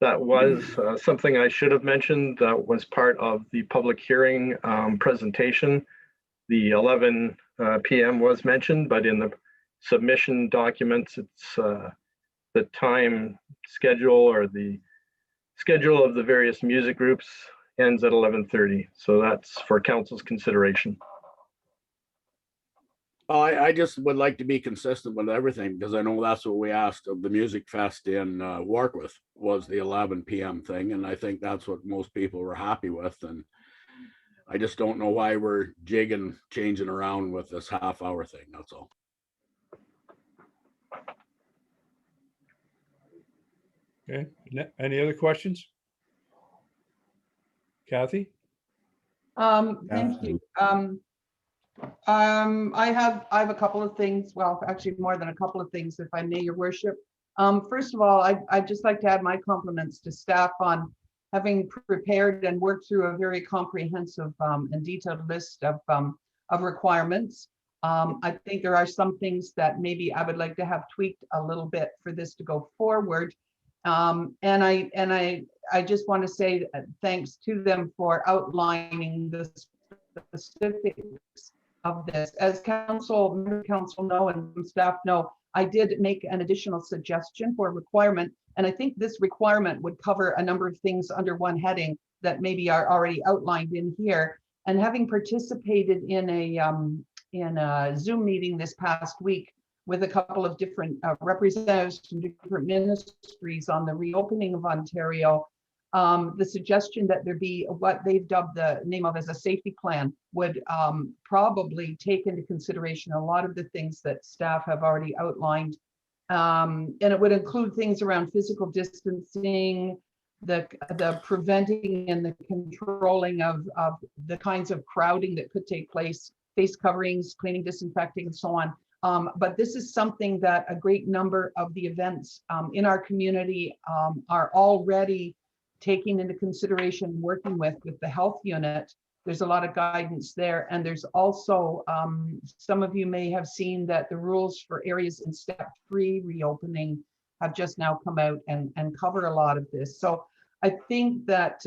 That was something I should have mentioned. That was part of the public hearing presentation. The 11 p.m. was mentioned, but in the submission documents, it's the time schedule or the schedule of the various music groups ends at 11:30. So that's for council's consideration. I just would like to be consistent with everything, because I know that's what we asked of the Music Fest in Warkworth was the 11 p.m. thing. And I think that's what most people were happy with. And I just don't know why we're changing around with this half-hour thing. That's all. Okay. Any other questions? Kathy? Thank you. I have a couple of things. Well, actually more than a couple of things, if I may, Your Worship. First of all, I'd just like to add my compliments to staff on having prepared and worked through a very comprehensive and detailed list of requirements. I think there are some things that maybe I would like to have tweaked a little bit for this to go forward. And I just want to say thanks to them for outlining the specifics of this. As council know and staff know, I did make an additional suggestion for a requirement, and I think this requirement would cover a number of things under one heading that maybe are already outlined in here. And having participated in a Zoom meeting this past week with a couple of different representatives from different ministries on the reopening of Ontario, the suggestion that there be what they've dubbed the name of as a safety plan would probably take into consideration a lot of the things that staff have already outlined And it would include things around physical distancing, the preventing and the controlling of the kinds of crowding that could take place, face coverings, cleaning, disinfecting, and so on. But this is something that a great number of the events in our community are already taking into consideration, working with the health unit. There's a lot of guidance there. And there's also, some of you may have seen that the rules for areas in step 3 reopening have just now come out and cover a lot of this. So I think that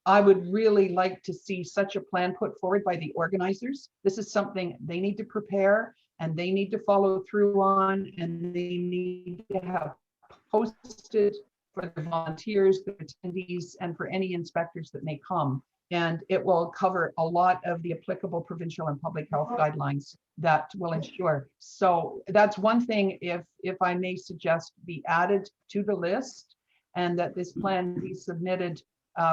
I would really like to see such a plan put forward by the organizers. This is something they need to prepare and they need to follow through on, and they need to have posted for the volunteers, the attendees, and for any inspectors that may come. And it will cover a lot of the applicable provincial and public health guidelines that will ensure. So that's one thing, if I may suggest, be added to the list, and that this plan be submitted.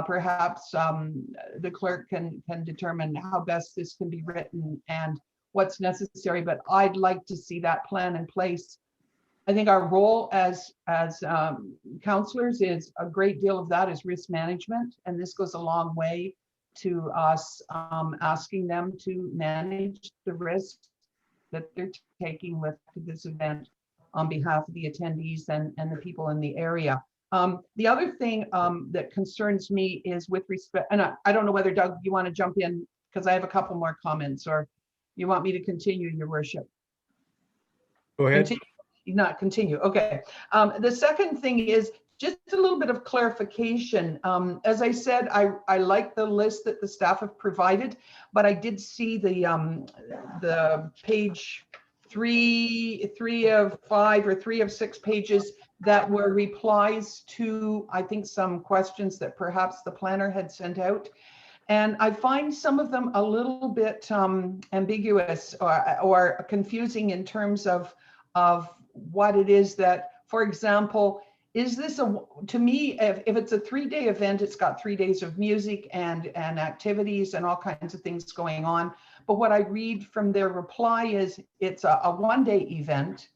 Perhaps the clerk can determine how best this can be written and what's necessary, but I'd like to see that plan in place. I think our role as counselors is a great deal of that is risk management, and this goes a long way to us asking them to manage the risks that they're taking with this event on behalf of the attendees and the people in the area. The other thing that concerns me is with respect, and I don't know whether, Doug, you want to jump in, because I have a couple more comments, or you want me to continue, Your Worship? Go ahead. Continue. Okay. The second thing is just a little bit of clarification. As I said, I like the list that the staff have provided, but I did see the page three of 5 or 3 of 6 pages that were replies to, I think, some questions that perhaps the planner had sent out. And I find some of them a little bit ambiguous or confusing in terms of what it is that, for example, is this to me, if it's a 3-day event, it's got 3 days of music and activities and all kinds of things going on. But what I read from their reply is it's a 1-day event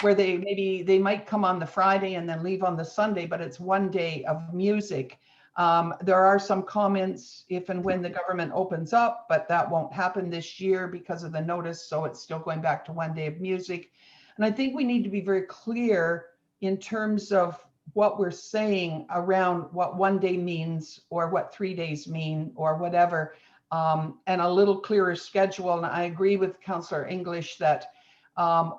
where they might come on the Friday and then leave on the Sunday, but it's 1 day of music. There are some comments if and when the government opens up, but that won't happen this year because of the notice. So it's still going back to 1 day of music. And I think we need to be very clear in terms of what we're saying around what 1 day means or what 3 days mean or whatever, and a little clearer schedule. And I agree with Councillor English that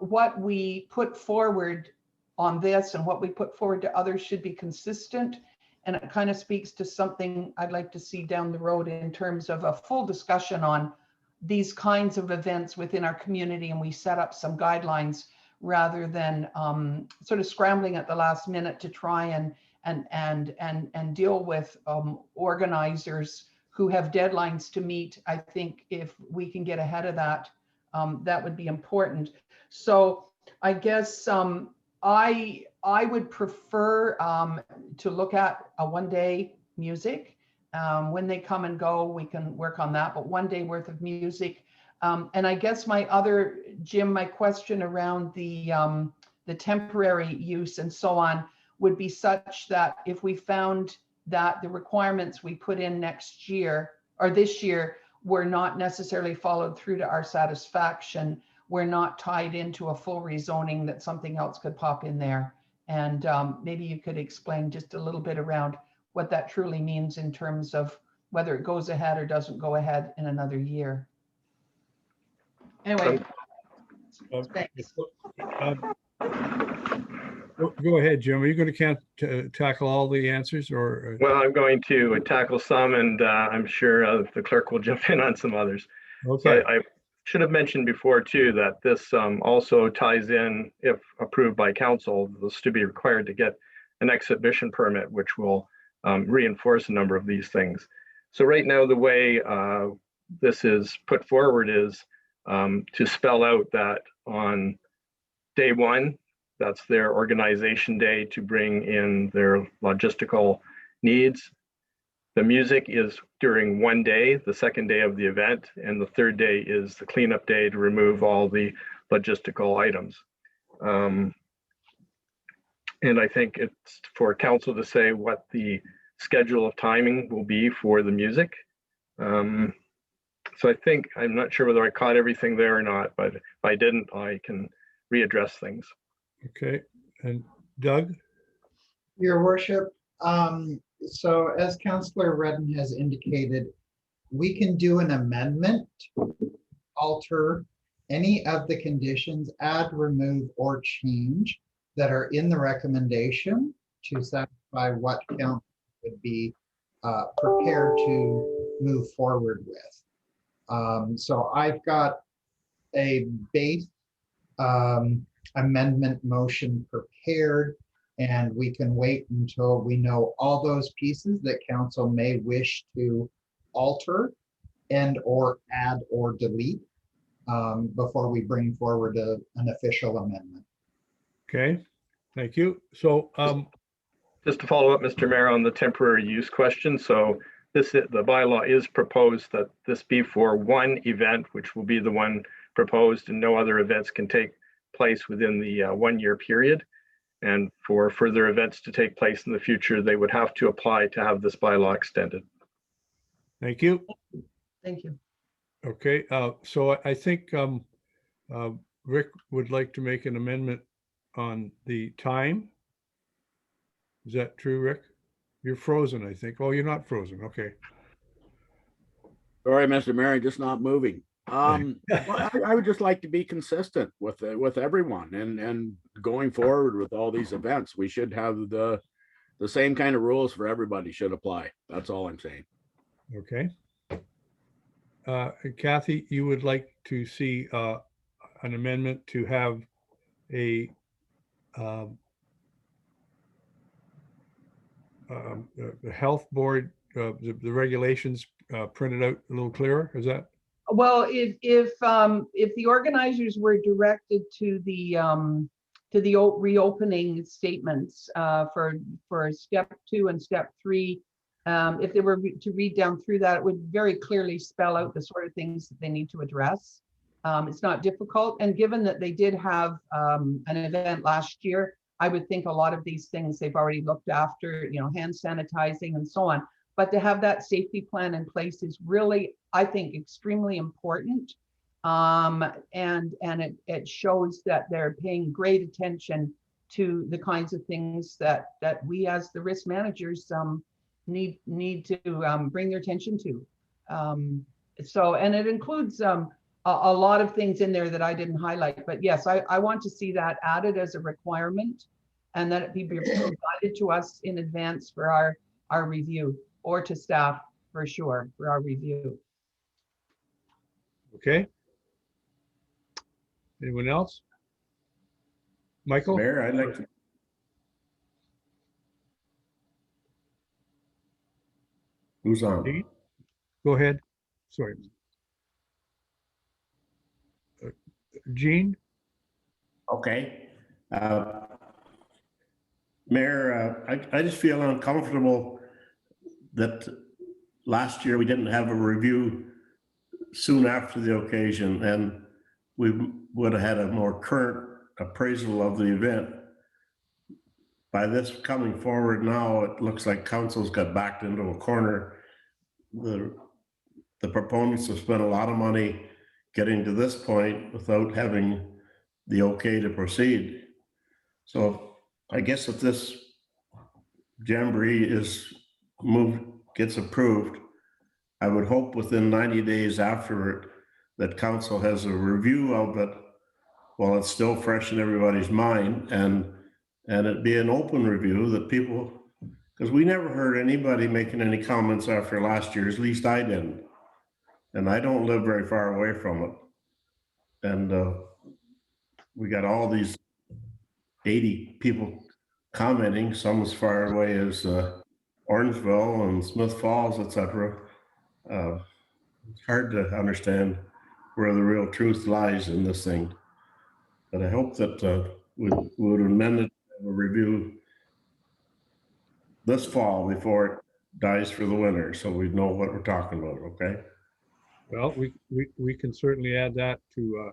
what we put forward on this and what we put forward to others should be consistent. And it kind of speaks to something I'd like to see down the road in terms of a full discussion on these kinds of events within our community, and we set up some guidelines rather than sort of scrambling at the last minute to try and deal with organizers who have deadlines to meet. I think if we can get ahead of that, that would be important. So I guess I would prefer to look at a 1 day music. When they come and go, we can work on that, but 1 day worth of music. And I guess Jim, my question around the temporary use and so on would be such that if we found that the requirements we put in next year or this year were not necessarily followed through to our satisfaction, we're not tied into a full rezoning, that something else could pop in there. And maybe you could explain just a little bit around what that truly means in terms of whether it goes ahead or doesn't go ahead in another year. Anyway, thanks. Go ahead, Jim. Are you going to tackle all the answers, or? Well, I'm going to tackle some, and I'm sure the clerk will jump in on some others. Okay. So I should have mentioned before too that this also ties in, if approved by council, this to be required to get an exhibition permit, which will reinforce a number of these things. So right now, the way this is put forward is to spell out that on day 1, that's their organization day to bring in their logistical needs. The music is during 1 day, the 2nd day of the event, and the 3rd day is the cleanup day to remove all the logistical items. And I think it's for council to say what the schedule of timing will be for the music. So I think, I'm not sure whether I caught everything there or not, but if I didn't, I can readdress things. Okay, and Doug? Your worship, so as Councillor Redden has indicated, we can do an amendment, alter any of the conditions, add, remove, or change that are in the recommendation to satisfy what council would be prepared to move forward with. So I've got a base amendment motion prepared, and we can wait until we know all those pieces that council may wish to alter and or add or delete before we bring forward an official amendment. Okay, thank you. So, Just to follow up, Mr. Mayor, on the temporary use question. So the bylaw is proposed that this be for one event, which will be the one proposed, and no other events can take place within the 1 year period. And for further events to take place in the future, they would have to apply to have this bylaw extended. thank you. Thank you. Okay, so I think Rick would like to make an amendment on the time. Is that true, Rick? You're frozen, I think. Oh, you're not frozen. Okay. Sorry, Mr. Mayor, just not moving. Well, I would just like to be consistent with everyone and going forward with all these events. We should have the same kind of rules for everybody should apply. That's all I'm saying. Okay. Kathy, you would like to see an amendment to have a the health board, the regulations printed out a little clearer. Is that? Well, if the organizers were directed to the reopening statements for step 2 and step 3, if they were to read down through that, it would very clearly spell out the sort of things that they need to address. It's not difficult, and given that they did have an event last year, I would think a lot of these things they've already looked after, hand sanitizing and so on. But to have that safety plan in place is really, I think, extremely important. And it shows that they're paying great attention to the kinds of things that we as the risk managers need to bring their attention to. And it includes a lot of things in there that I didn't highlight, but yes, I want to see that added as a requirement, and that it be provided to us in advance for our review, or to staff for sure for our review. Okay. Anyone else? Michael? Mayor, I'd like to. Who's on? Go ahead. Sorry. Gene? Okay. Mayor, I just feel uncomfortable that last year we didn't have a review soon after the occasion, and we would have had a more current appraisal of the event. By this coming forward now, it looks like council's got backed into a corner. The proponents have spent a lot of money getting to this point without having the okay to proceed. So I guess if this jamboree gets approved, I would hope within 90 days after it that council has a review of it while it's still fresh in everybody's mind, and it be an open review that people, because we never heard anybody making any comments after last year's, at least I didn't. And I don't live very far away from it. And we got all these 80 people commenting, some as far away as Orangeville and Smith Falls, etc. It's hard to understand where the real truth lies in this thing. But I hope that we would amend it and review this fall before it dies for the winter, so we know what we're talking about, okay? Well, we can certainly add that to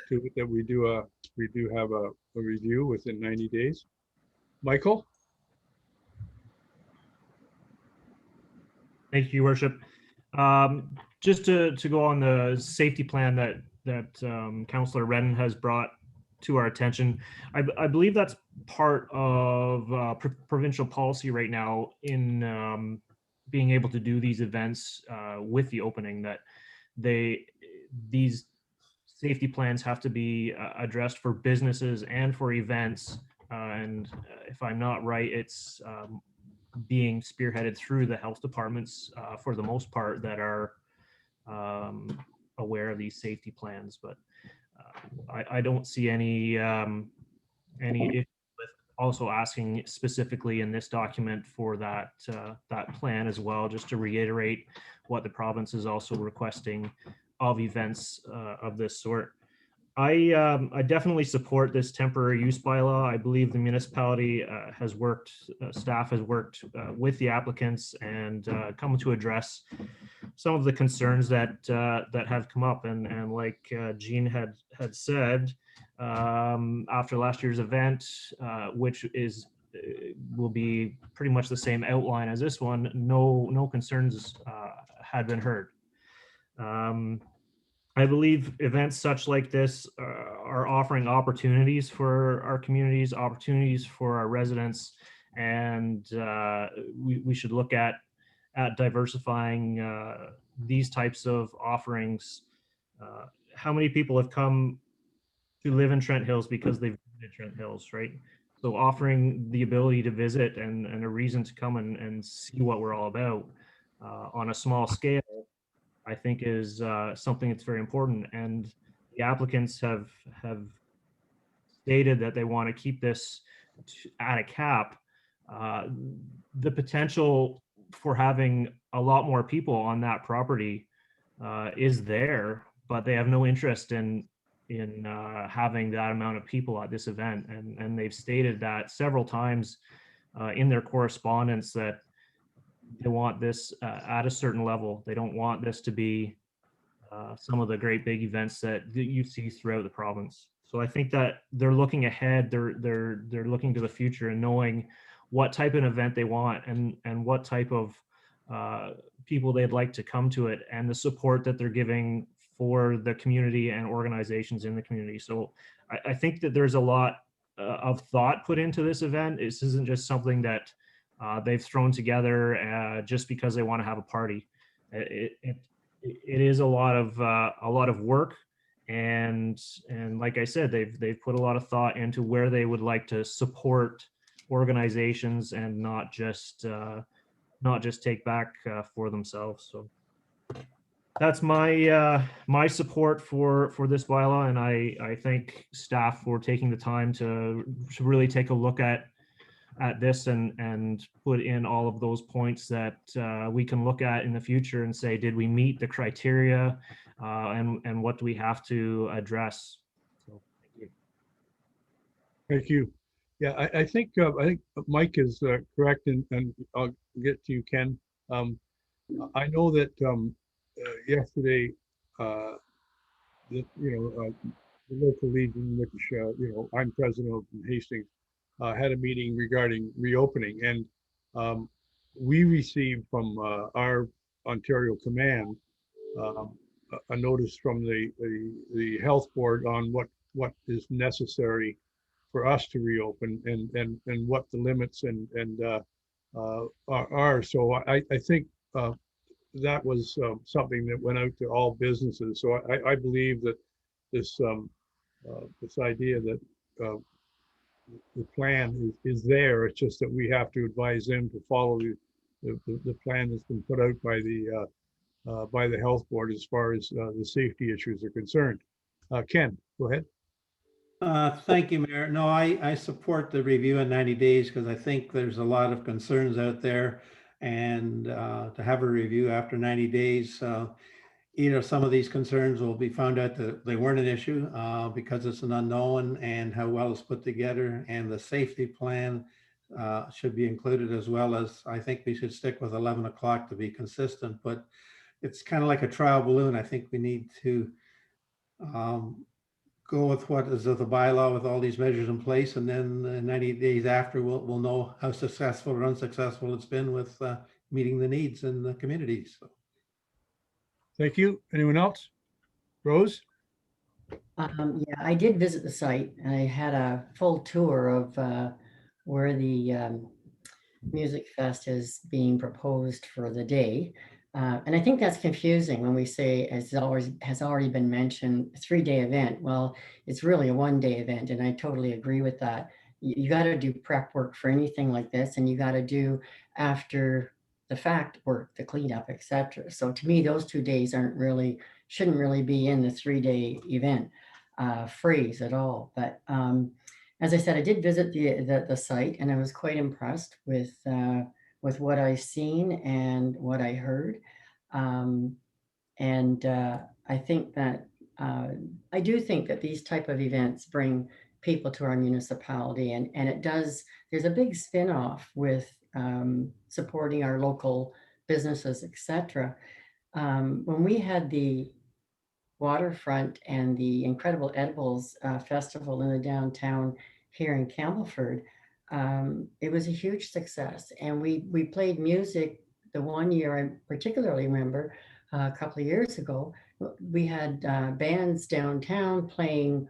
it, that we do have a review within 90 days. Michael? Thank you, Your Worship. Just to go on the safety plan that Councillor Redden has brought to our attention, I believe that's part of provincial policy right now in being able to do these events with the opening, that these safety plans have to be addressed for businesses and for events. And if I'm not right, it's being spearheaded through the health departments for the most part that are aware of these safety plans. But I don't see any issue with also asking specifically in this document for that that plan as well, just to reiterate what the province is also requesting of events of this sort. I definitely support this temporary use bylaw. I believe the municipality has worked, staff has worked with the applicants and come to address some of the concerns that that have come up. And like Jean had said, after last year's event, which is will be pretty much the same outline as this one, no concerns had been heard. I believe events such like this are offering opportunities for our communities, opportunities for our residents, and we should look at diversifying these types of offerings. How many people have come to live in Trent Hills because they've visited Trent Hills, right? So offering the ability to visit and a reason to come and see what we're all about on a small scale, I think is something that's very important. And the applicants have stated that they want to keep this at a cap. The potential for having a lot more people on that property is there, but they have no interest in having that amount of people at this event. And they've stated that several times in their correspondence that they want this at a certain level. They don't want this to be some of the great big events that you see throughout the province. So I think that they're looking ahead. They're looking to the future and knowing what type of event they want and what type of people they'd like to come to it, and the support that they're giving for the community and organizations in the community. So I think that there's a lot of thought put into this event. This isn't just something that they've thrown together just because they want to have a party. It is a lot of work, and like I said, they've put a lot of thought into where they would like to support organizations and not just take back for themselves. So that's my my support for this bylaw, and I thank staff for taking the time to really take a look at this and put in all of those points that we can look at in the future and say, did we meet the criteria, and what do we have to address? So, thank you. Thank you. Yeah, I think Mike is correct, and I'll get to you, Ken. I know that yesterday, the local legion, which I'm president of in Hastings, had a meeting regarding reopening, and we received from our Ontario command a notice from the health board on what is necessary for us to reopen and what the limits are. So I think that was something that went out to all businesses. So I believe that this this idea that the plan is there. It's just that we have to advise them to follow the plan that's been put out by the health board as far as the safety issues are concerned. Ken, go ahead. Thank you, Mayor. No, I support the review in 90 days because I think there's a lot of concerns out there, and to have a review after 90 days, either some of these concerns will be found out that they weren't an issue because it's an unknown, and how well it's put together, and the safety plan should be included, as well as I think we should stick with 11 o'clock to be consistent, but it's kind of like a trial balloon. I think we need to go with what is of the bylaw with all these measures in place, and then 90 days after, we'll know how successful or unsuccessful it's been with meeting the needs in the communities. So. Thank you. Anyone else? Rose? Yeah, I did visit the site. I had a full tour of where the Music Fest is being proposed for the day. And I think that's confusing when we say, as always has already been mentioned, a 3-day event. Well, it's really a 1-day event, and I totally agree with that. You got to do prep work for anything like this, and you got to do after the fact work, the cleanup, etc. So to me, those 2 days shouldn't really be in the 3-day event phrase at all. But as I said, I did visit the site, and I was quite impressed with what I seen and what I heard. I think that I do think that these type of events bring people to our municipality, and there's a big spin-off with supporting our local businesses, etc. When we had the waterfront and the Incredible Edibles Festival in the downtown here in Campbellford, it was a huge success. And we played music. The one year I particularly remember, a couple of years ago, we had bands downtown playing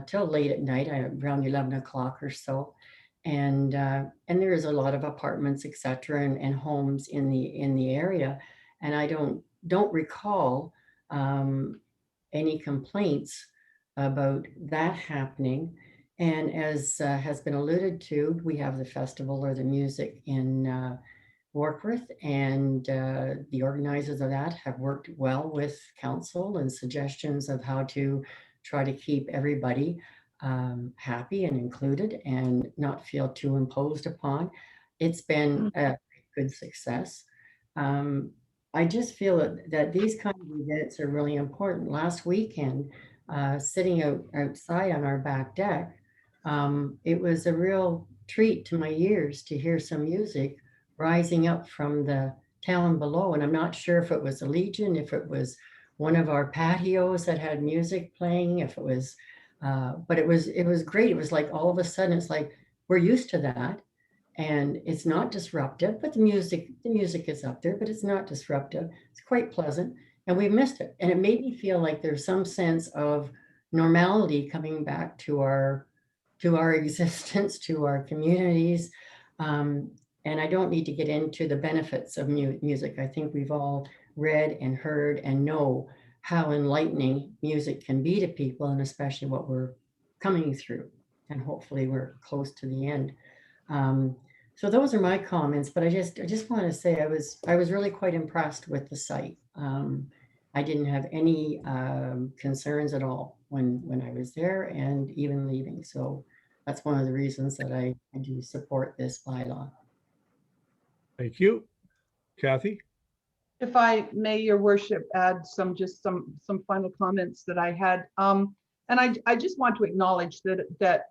till late at night, around 11 o'clock or so. And there is a lot of apartments, etc., and homes in the area. And I don't recall any complaints about that happening. And as has been alluded to, we have the festival or the music in Warkworth, and the organizers of that have worked well with council and suggestions of how to try to keep everybody happy and included and not feel too imposed upon. It's been a good success. I just feel that these kind of events are really important. Last weekend, sitting outside on our back deck, it was a real treat to my ears to hear some music rising up from the town below. And I'm not sure if it was the Legion, if it was one of our patios that had music playing, if it was, but it was great. It was like all of a sudden, it's like, we're used to that. And it's not disruptive, but the music is up there, but it's not disruptive. It's quite pleasant, and we missed it. And it made me feel like there's some sense of normality coming back to our existence, to our communities. And I don't need to get into the benefits of music. I think we've all read and heard and know how enlightening music can be to people, and especially what we're coming through. And hopefully we're close to the end. So those are my comments, but I just want to say I was really quite impressed with the site. I didn't have any concerns at all when I was there and even leaving. So that's one of the reasons that I do support this bylaw. Thank you. Kathy? If I may, Your Worship, add some final comments that I had. And I just want to acknowledge that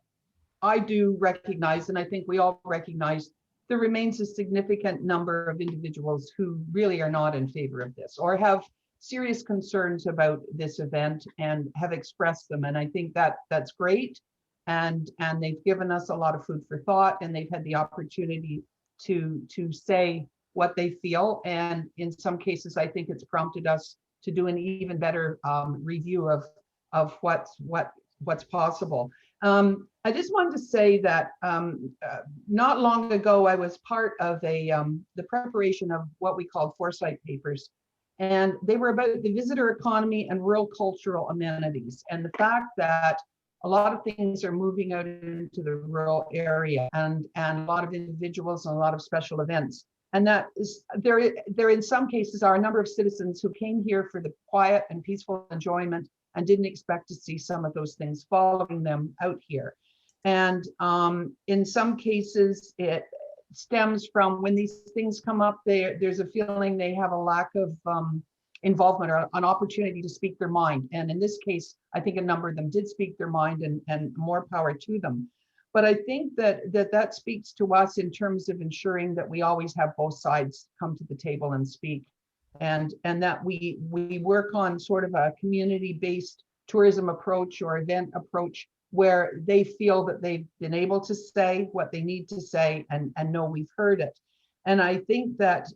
I do recognize, and I think we all recognize, there remains a significant number of individuals who really are not in favor of this or have serious concerns about this event and have expressed them. And I think that that's great. And they've given us a lot of food for thought, and they've had the opportunity to say what they feel. And in some cases, I think it's prompted us to do an even better review of what's possible. I just wanted to say that not long ago, I was part of the preparation of what we called foresight papers, and they were about the visitor economy and rural cultural amenities, and the fact that a lot of things are moving out into the rural area, and a lot of individuals and a lot of special events. And that is, there in some cases are a number of citizens who came here for the quiet and peaceful enjoyment and didn't expect to see some of those things following them out here. And in some cases, it stems from when these things come up, there's a feeling they have a lack of involvement or an opportunity to speak their mind. And in this case, I think a number of them did speak their mind, and more power to them. But I think that speaks to us in terms of ensuring that we always have both sides come to the table and speak, and that we work on sort of a community-based tourism approach or event approach where they feel that they've been able to say what they need to say and know we've heard it. And I think that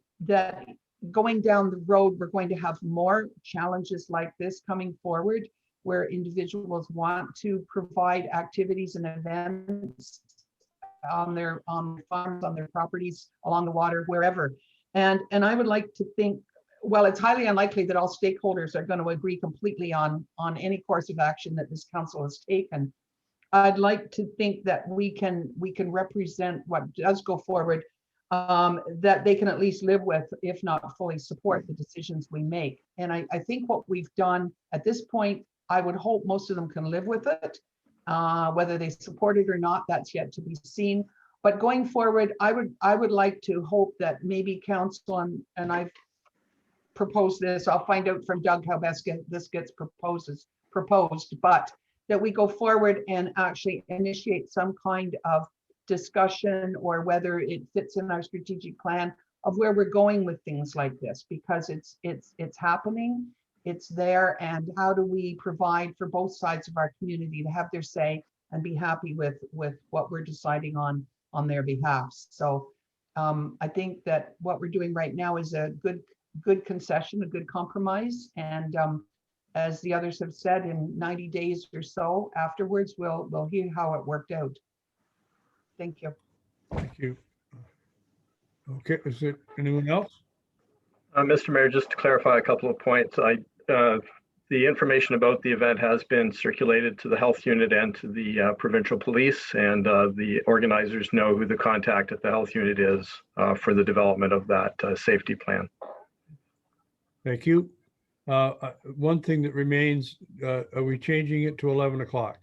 going down the road, we're going to have more challenges like this coming forward, where individuals want to provide activities and events on their farms, on their properties, along the water, wherever. And I would like to think, well, it's highly unlikely that all stakeholders are going to agree completely on any course of action that this council has taken. I'd like to think that we can represent what does go forward, that they can at least live with, if not fully support the decisions we make. And I think what we've done at this point, I would hope most of them can live with it. Whether they support it or not, that's yet to be seen. But going forward, I would like to hope that maybe council, and I've proposed this, I'll find out from Doug how best this gets proposed, but that we go forward and actually initiate some kind of discussion, or whether it fits in our strategic plan of where we're going with things like this, because it's happening, it's there, and how do we provide for both sides of our community to have their say and be happy with what we're deciding on their behalf. So I think that what we're doing right now is a good concession, a good compromise, and as the others have said, in 90 days or so afterwards, we'll hear how it worked out. Thank you. Thank you. Okay, is there anyone else? Mr. Mayor, just to clarify a couple of points, the information about the event has been circulated to the health unit and to the provincial police, and the organizers know who the contact at the health unit is for the development of that safety plan. Thank you. One thing that remains, are we changing it to 11 o'clock?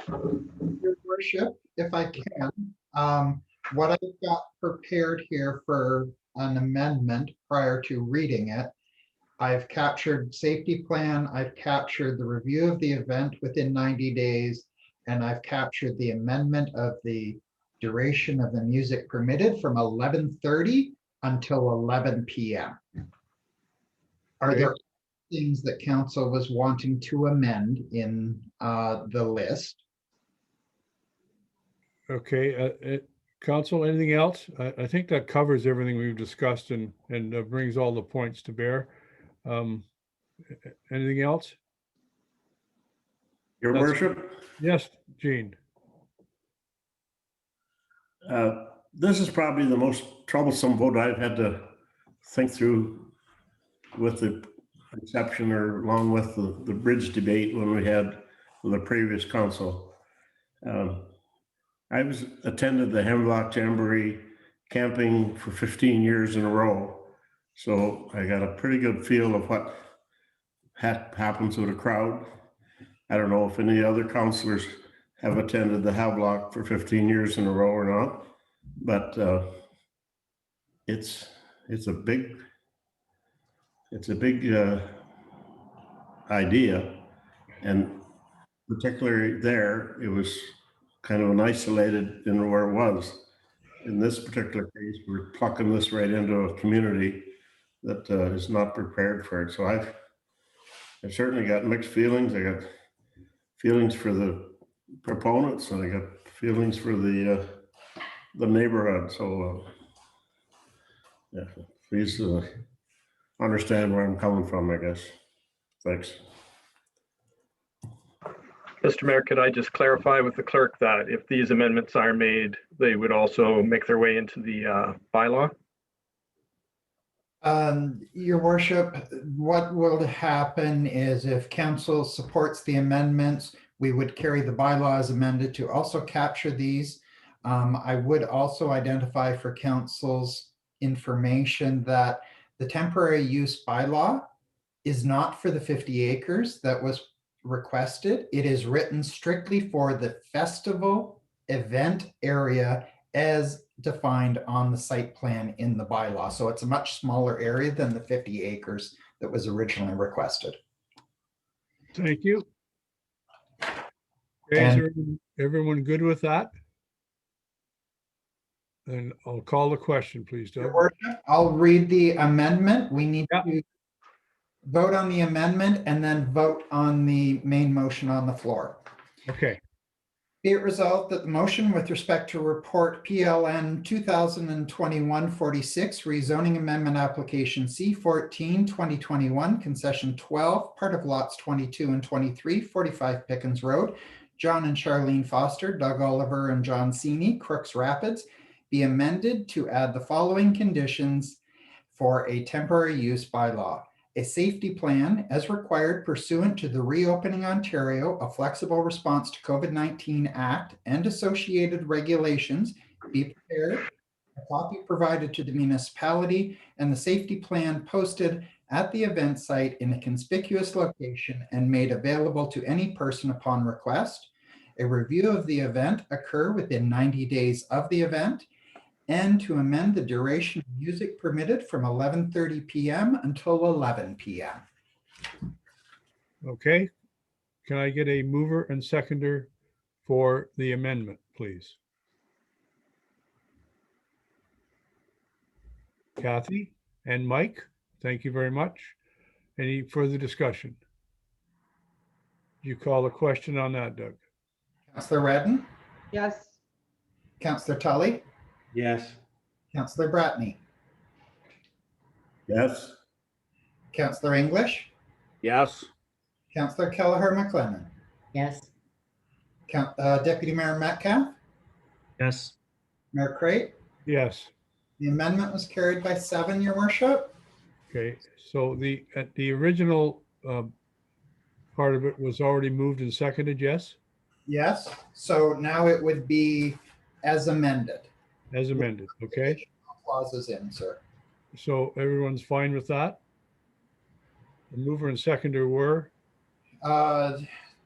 Your worship, if I can, what I've got prepared here for an amendment prior to reading it, I've captured safety plan, I've captured the review of the event within 90 days, and I've captured the amendment of the duration of the music permitted from 11:30 until 11 p.m. Are there things that council was wanting to amend in the list? Okay, council, anything else? I think that covers everything we've discussed and brings all the points to bear. Anything else? Your worship, Yes, Gene. this is probably the most troublesome vote I've had to think through, with the exception or along with the bridge debate when we had with the previous council. I attended the Hemlock Jamboree camping for 15 years in a row. So I got a pretty good feel of what happens with a crowd. I don't know if any other councillors have attended the Havelock for 15 years in a row or not, but it's a big idea, and particularly there, it was kind of an isolated in where it was. In this particular case, we're plucking this right into a community that is not prepared for it. So I've certainly got mixed feelings. I got feelings for the proponents, and I got feelings for the neighborhood. So yeah, please understand where I'm coming from, I guess. Thanks. Mr. Mayor, could I just clarify with the clerk that if these amendments are made, they would also make their way into the bylaw? Your worship, what will happen is if council supports the amendments, we would carry the bylaws amended to also capture these. I would also identify for council's information that the temporary use bylaw is not for the 50 acres that was requested. It is written strictly for the festival event area as defined on the site plan in the bylaw. So it's a much smaller area than the 50 acres that was originally requested. Thank you. Okay, is everyone good with that? And I'll call the question, please, Doug. Your worship, I'll read the amendment. We need to vote on the amendment and then vote on the main motion on the floor. Okay, Be it resolved that the motion with respect to report PLN 2021-46 rezoning amendment application C14 2021 concession 12 part of lots 22 and 23 45 Pickens Road, John and Charlene Foster, Doug Oliver and John Sini, Crooks Rapids, be amended to add the following conditions for a temporary use bylaw. A safety plan as required pursuant to the Reopening Ontario, a Flexible Response to COVID-19 Act and associated regulations be prepared, a copy provided to the municipality, and the safety plan posted at the event site in a conspicuous location and made available to any person upon request. A review of the event occur within 90 days of the event, and to amend the duration of music permitted from 11:30 p.m. until 11 p.m. okay. Can I get a mover and seconder for the amendment, please? Kathy and Mike, thank you very much. Any further discussion? You call a question on that, Doug? Councillor Redden, Yes. Councillor Tully, Yes. Councillor Bratney, Yes. Councillor English, Yes. Councillor Kelleher McLennan, Yes. Deputy Mayor Metcalf, Yes. Mayor Crate. Yes. The amendment was carried by 7, Your Worship. Okay, so the original part of it was already moved and seconded, yes? Yes, so now it would be as amended. As amended, okay? Clauses in, sir. So everyone's fine with that? The mover and seconder were?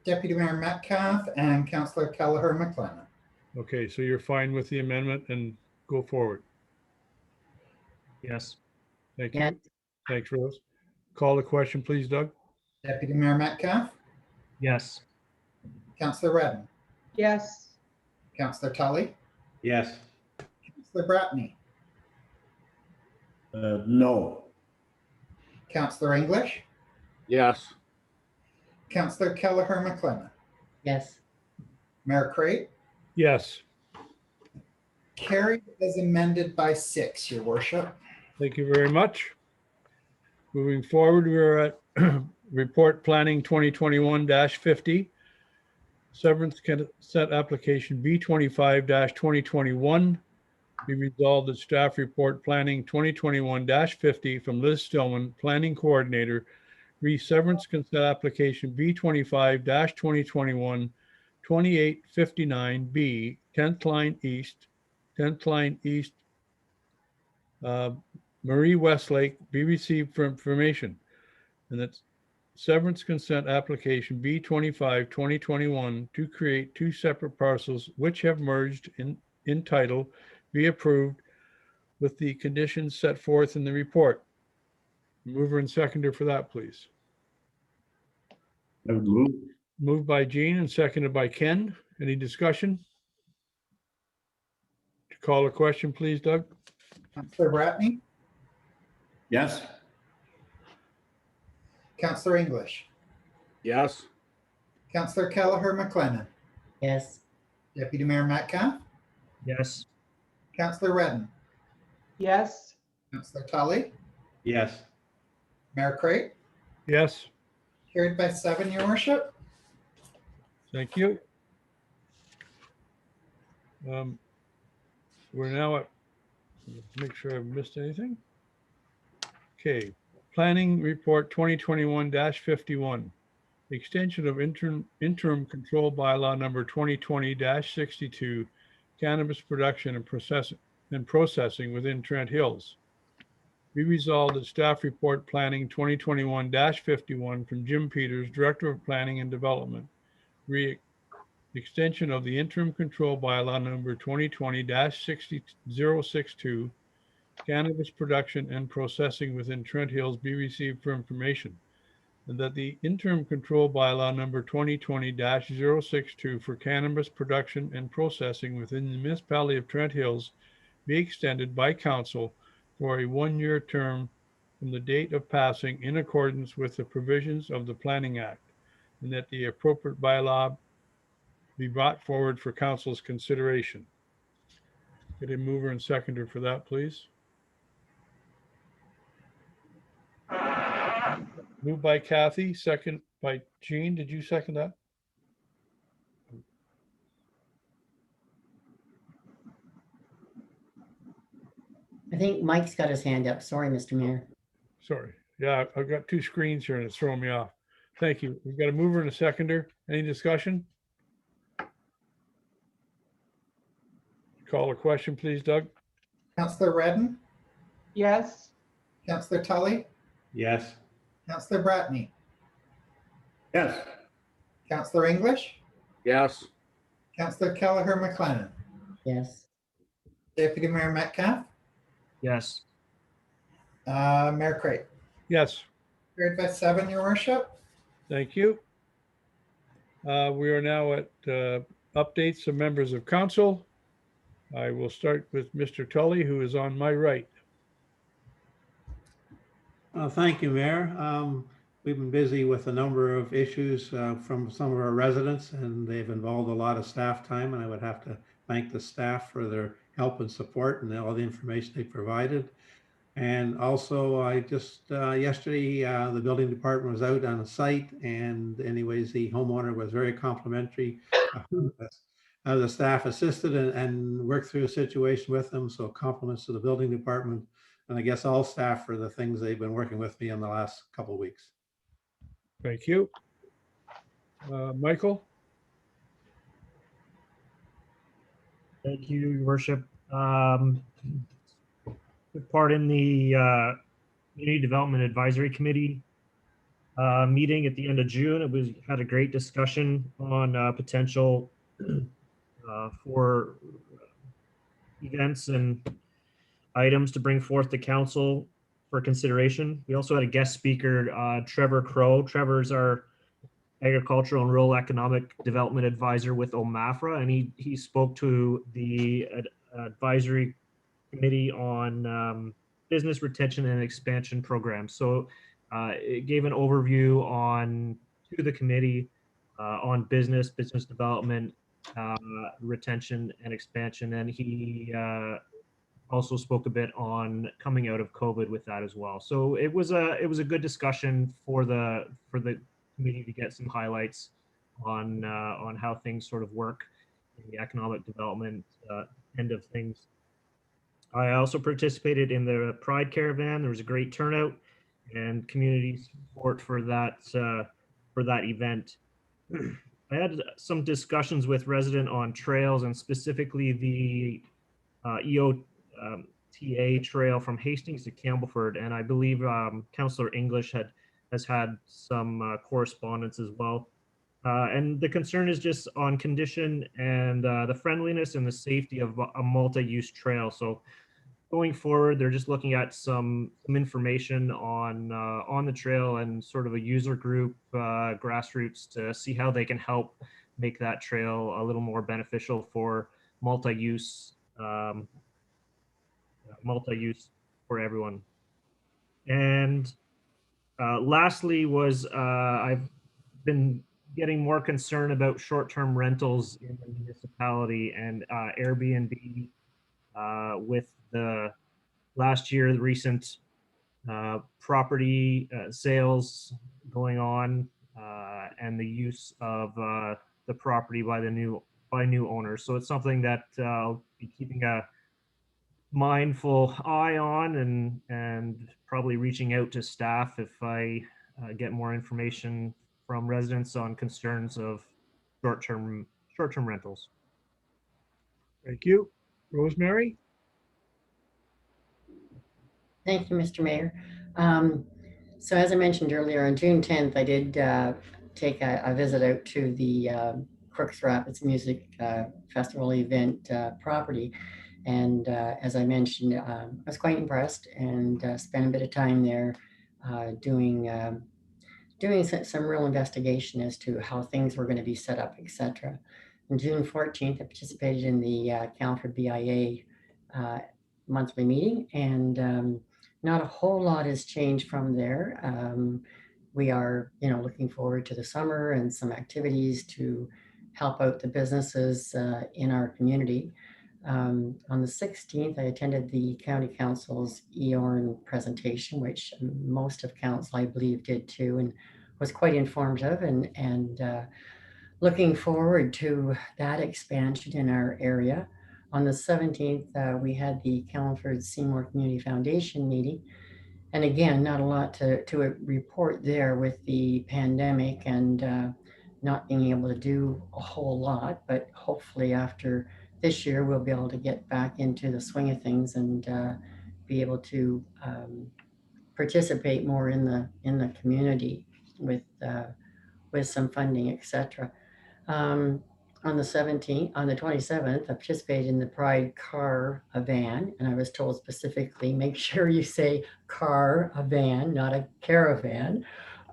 Deputy Mayor Metcalf and Councillor Kelleher McLennan. Okay, so you're fine with the amendment and go forward. Yes. Thank Yes. you. Thanks, Rose. Call the question, please, Doug. Deputy Mayor Metcalf, Yes. Councillor Redden, Yes. Councillor Tully, Yes. Councillor Bratney, No. Councillor English, Yes. Councillor Kelleher McLennan, Yes. Mayor Crate, Yes, carried as amended by 6, Your Worship. thank you very much. Moving forward, we're at Report Planning 2021-50. Severance consent application B25-2021. Be resolved that staff report planning 2021-50 from Liz Stillman, Planning Coordinator, severance consent application B25-2021, 2859B, 10th line east, Marie Westlake be received for information. And that's severance consent application B25-2021 to create 2 separate parcels which have merged in title be approved with the conditions set forth in the report. Mover and seconder for that, please. I would move. Moved by Jean and seconded by Ken. Any discussion? To call a question, please, Doug. Councillor Bratney, Yes. Councillor English, Yes. Councillor Kelleher McLennan, Yes. Deputy Mayor Metcalf, Yes. Councillor Redden, Yes. Councillor Tully, Yes. Mayor Crate, Yes, carried by 7, Your Worship. thank you. We're now at, make sure I've missed anything. Okay, Planning Report 2021-51. Extension of interim control bylaw number 2020-62, cannabis production and processing within Trent Hills. Be resolved that staff report planning 2021-51 from Jim Peters, Director of Planning and Development. Extension of the interim control bylaw number 2020-062, cannabis production and processing within Trent Hills be received for information. And that the interim control bylaw number 2020-062 for cannabis production and processing within the municipality of Trent Hills be extended by council for a 1-year term from the date of passing in accordance with the provisions of the Planning Act, and that the appropriate bylaw be brought forward for council's consideration. Get a mover and seconder for that, please. Moved by Kathy, second by Jean. Did you second that? I think Mike's got his hand up. Sorry, Mr. Mayor. Sorry. Yeah, I've got two screens here and it's throwing me off. Thank you. We've got a mover and a seconder. Any discussion? Call a question, please, Doug. Councillor Redden, Yes. Councillor Tully, Yes. Councillor Bratney, Yes. Councillor English, Yes. Councillor Kelleher McLennan, Yes. Deputy Mayor Metcalf, Yes. Mayor Crate. Yes, Carried by 7, Your Worship. thank you. We are now at updates of members of council. I will start with Mr. Tully, who is on my right. Thank you, Mayor. We've been busy with a number of issues from some of our residents, and they've involved a lot of staff time, and I would have to thank the staff for their help and support and all the information they provided. And also, I just, yesterday, the building department was out on a site, and anyways, the homeowner was very complimentary. The staff assisted and worked through a situation with them, so compliments to the building department, and I guess all staff for the things they've been working with me in the last couple of weeks. Thank you. Michael? Thank you, Your Worship. Took part in the Community Development Advisory Committee meeting at the end of June. It had a great discussion on potential for events and items to bring forth to council for consideration. We also had a guest speaker, Trevor Crow. Trevor's our Agricultural and Rural Economic Development Advisor with OMAFRA, and he spoke to the advisory committee on business retention and expansion programs. So it gave an overview to the committee on business development, retention and expansion, and he also spoke a bit on coming out of COVID with that as well. So it was a good discussion for the committee to get some highlights on how things sort of work in the economic development end of things. I also participated in the Pride Caravan. There was a great turnout and community support for that event. I had some discussions with resident on trails, and specifically the EOTA trail from Hastings to Campbellford, and I believe Councillor English has had some correspondence as well. And the concern is just on condition and the friendliness and the safety of a multi-use trail. So going forward, they're just looking at some information on the trail and sort of a user group, grassroots, to see how they can help make that trail a little more beneficial for multi-use for everyone. And lastly was I've been getting more concerned about short-term rentals in the municipality and Airbnb with the last year, the recent property sales going on and the use of the property by new owners. So it's something that I'll be keeping a mindful eye on and probably reaching out to staff if I get more information from residents on concerns of short-term rentals. Thank you. Rosemary? Thank you, Mr. Mayor. So as I mentioned earlier, on June 10th, I did take a visit out to the Crooks Rapids Music Festival event property. And as I mentioned, I was quite impressed and spent a bit of time there doing some real investigation as to how things were going to be set up, etc. On June 14th, I participated in the Campbellford BIA monthly meeting, and not a whole lot has changed from there. We are, looking forward to the summer and some activities to help out the businesses in our community. On the 16th, I attended the County Council's EORN presentation, which most of council, I believe, did too, and was quite informative, and looking forward to that expansion in our area. On the 17th, we had the Callanford Seymour Community Foundation meeting. And again, not a lot to report there with the pandemic and not being able to do a whole lot, but hopefully after this year, we'll be able to get back into the swing of things and be able to participate more in the community with some funding, etc. On the 27th, I participated in the Pride Car Van, and I was told specifically, make sure you say car, a van, not a caravan.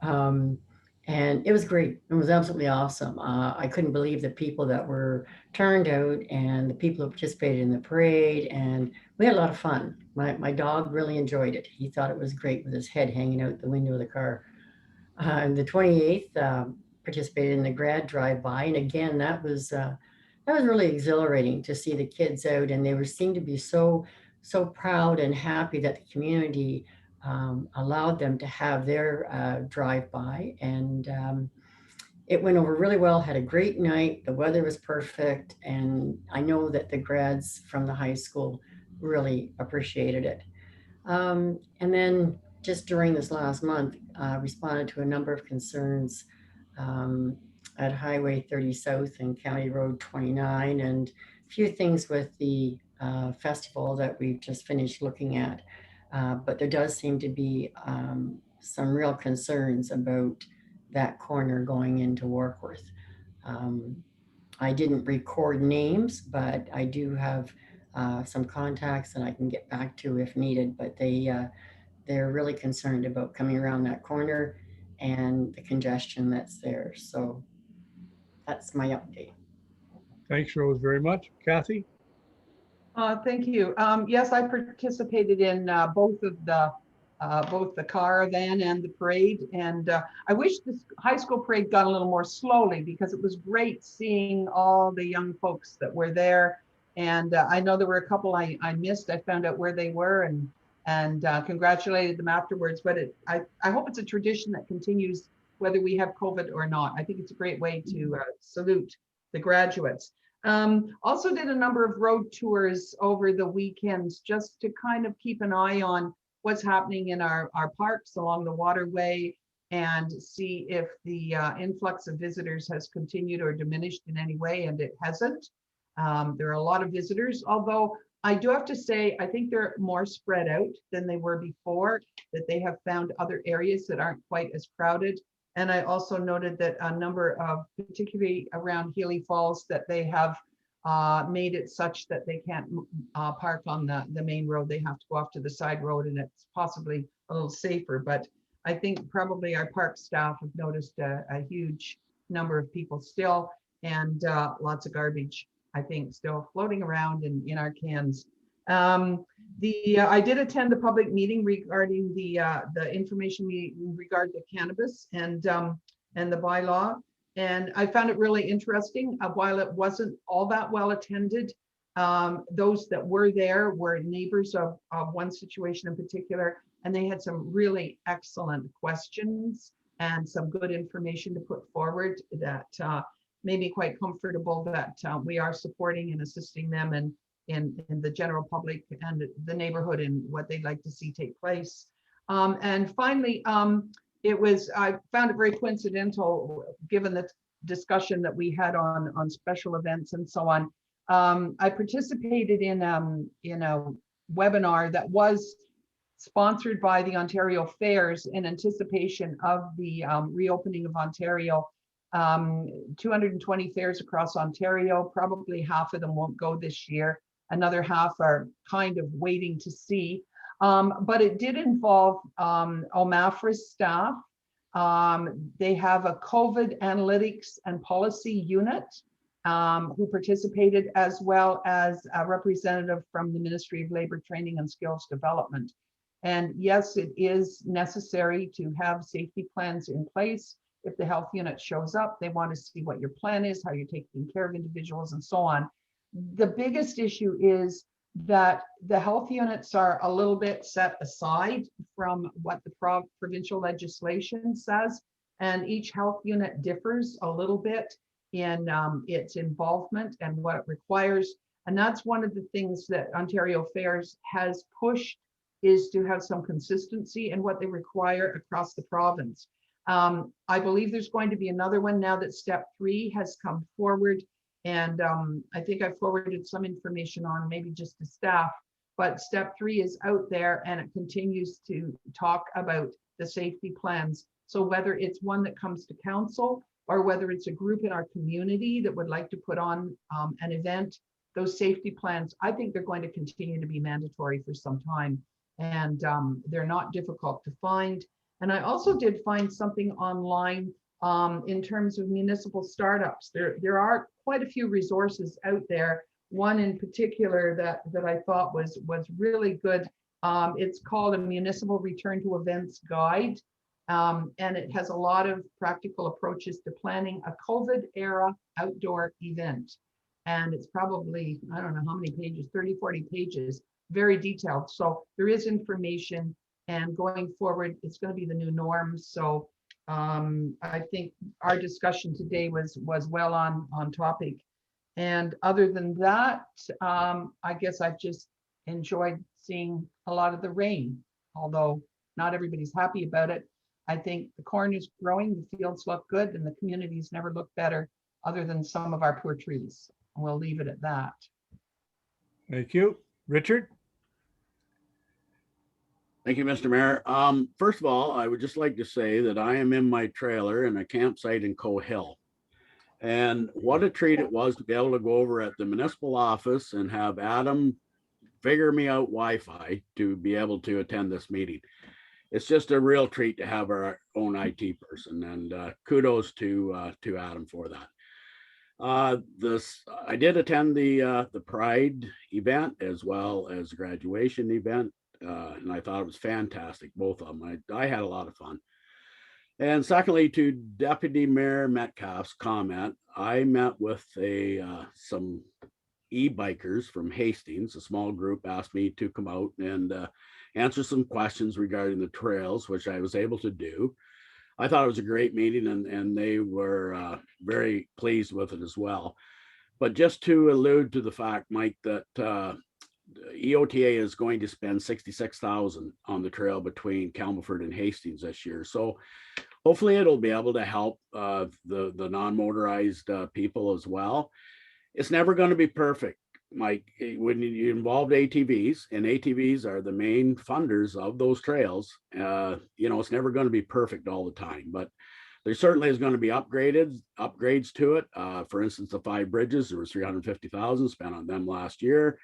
And it was great. It was absolutely awesome. I couldn't believe the people that were turned out and the people who participated in the parade, and we had a lot of fun. My dog really enjoyed it. He thought it was great with his head hanging out the window of the car. And the 28th, participated in the grad drive-by, and again, that was really exhilarating to see the kids out, and they seemed to be so proud and happy that the community allowed them to have their drive-by, and it went over really well. Had a great night. The weather was perfect, and I know that the grads from the high school really appreciated it. And then just during this last month, responded to a number of concerns at Highway 30 South and County Road 29, and a few things with the festival that we've just finished looking at. But there does seem to be some real concerns about that corner going into Warkworth. I didn't record names, but I do have some contacts that I can get back to if needed, but they're really concerned about coming around that corner and the congestion that's there. So that's my update. Thanks, Rose, very much. Kathy? Thank you. Yes, I participated in both the caravan and the parade. And I wish this high school parade got a little more slowly, because it was great seeing all the young folks that were there. And I know there were a couple I missed. I found out where they were and congratulated them afterwards. But I hope it's a tradition that continues whether we have COVID or not. I think it's a great way to salute the graduates. Also did a number of road tours over the weekends just to kind of keep an eye on what's happening in our parks along the waterway and see if the influx of visitors has continued or diminished in any way, and it hasn't. There are a lot of visitors, although I do have to say, I think they're more spread out than they were before, that they have found other areas that aren't quite as crowded. And I also noted that a number of, particularly around Healy Falls, that they have made it such that they can't park on the main road. They have to go off to the side road, and it's possibly a little safer. But I think probably our park staff have noticed a huge number of people still, and lots of garbage, I think, still floating around in our cans. I did attend the public meeting regarding the information meeting regarding the cannabis and the bylaw, and I found it really interesting. While it wasn't all that well attended, those that were there were neighbors of one situation in particular, and they had some really excellent questions and some good information to put forward that made me quite comfortable that we are supporting and assisting them and in the general public and the neighborhood and what they'd like to see take place. And finally, I found it very coincidental, given the discussion that we had on special events and so on. I participated in a webinar that was sponsored by the Ontario Fairs in anticipation of the reopening of Ontario. 220 fairs across Ontario, probably half of them won't go this year. Another half are kind of waiting to see. But it did involve OMAFRA's staff. They have a COVID analytics and policy unit who participated, as well as a representative from the Ministry of Labour Training and Skills Development. And yes, it is necessary to have safety plans in place. If the health unit shows up, they want to see what your plan is, how you're taking care of individuals and so on. The biggest issue is that the health units are a little bit set aside from what the provincial legislation says. And each health unit differs a little bit in its involvement and what it requires. And that's one of the things that Ontario Affairs has pushed, is to have some consistency in what they require across the province. I believe there's going to be another one now that step 3 has come forward. And I think I forwarded some information on, maybe just to staff, but step 3 is out there and it continues to talk about the safety plans. So whether it's one that comes to council or whether it's a group in our community that would like to put on an event, those safety plans, I think they're going to continue to be mandatory for some time. And they're not difficult to find. And I also did find something online in terms of municipal startups. There are quite a few resources out there. One in particular that I thought was really good. It's called a Municipal Return to Events Guide. And it has a lot of practical approaches to planning a COVID era outdoor event. And it's probably, I don't know how many pages, 30, 40 pages, very detailed. So there is information, and going forward, it's going to be the new norm. So I think our discussion today was well on topic. And other than that, I guess I've just enjoyed seeing a lot of the rain, although not everybody's happy about it. I think the corn is growing, the fields look good, and the communities never look better other than some of our poor trees. And we'll leave it at that. Thank you. Richard? Thank you, Mr. Mayor. First of all, I would just like to say that I am in my trailer in a campsite in Coe Hill. And what a treat it was to be able to go over at the municipal office and have Adam figure me out Wi-Fi to be able to attend this meeting. It's just a real treat to have our own IT person, and kudos to Adam for that. I did attend the Pride event as well as the graduation event. And I thought it was fantastic, both of them. I had a lot of fun. And secondly, to Deputy Mayor Metcalf's comment, I met with some e-bikers from Hastings. A small group asked me to come out and answer some questions regarding the trails, which I was able to do. I thought it was a great meeting, and they were very pleased with it as well. But just to allude to the fact, Mike, that EOTA is going to spend $66,000 on the trail between Campbellford and Hastings this year. So hopefully it'll be able to help the non-motorized people as well. It's never going to be perfect, Mike. When you involve ATVs, and ATVs are the main funders of those trails, it's never going to be perfect all the time, but there certainly is going to be upgrades to it. For instance, the 5 bridges, there was $350,000 spent on them last year,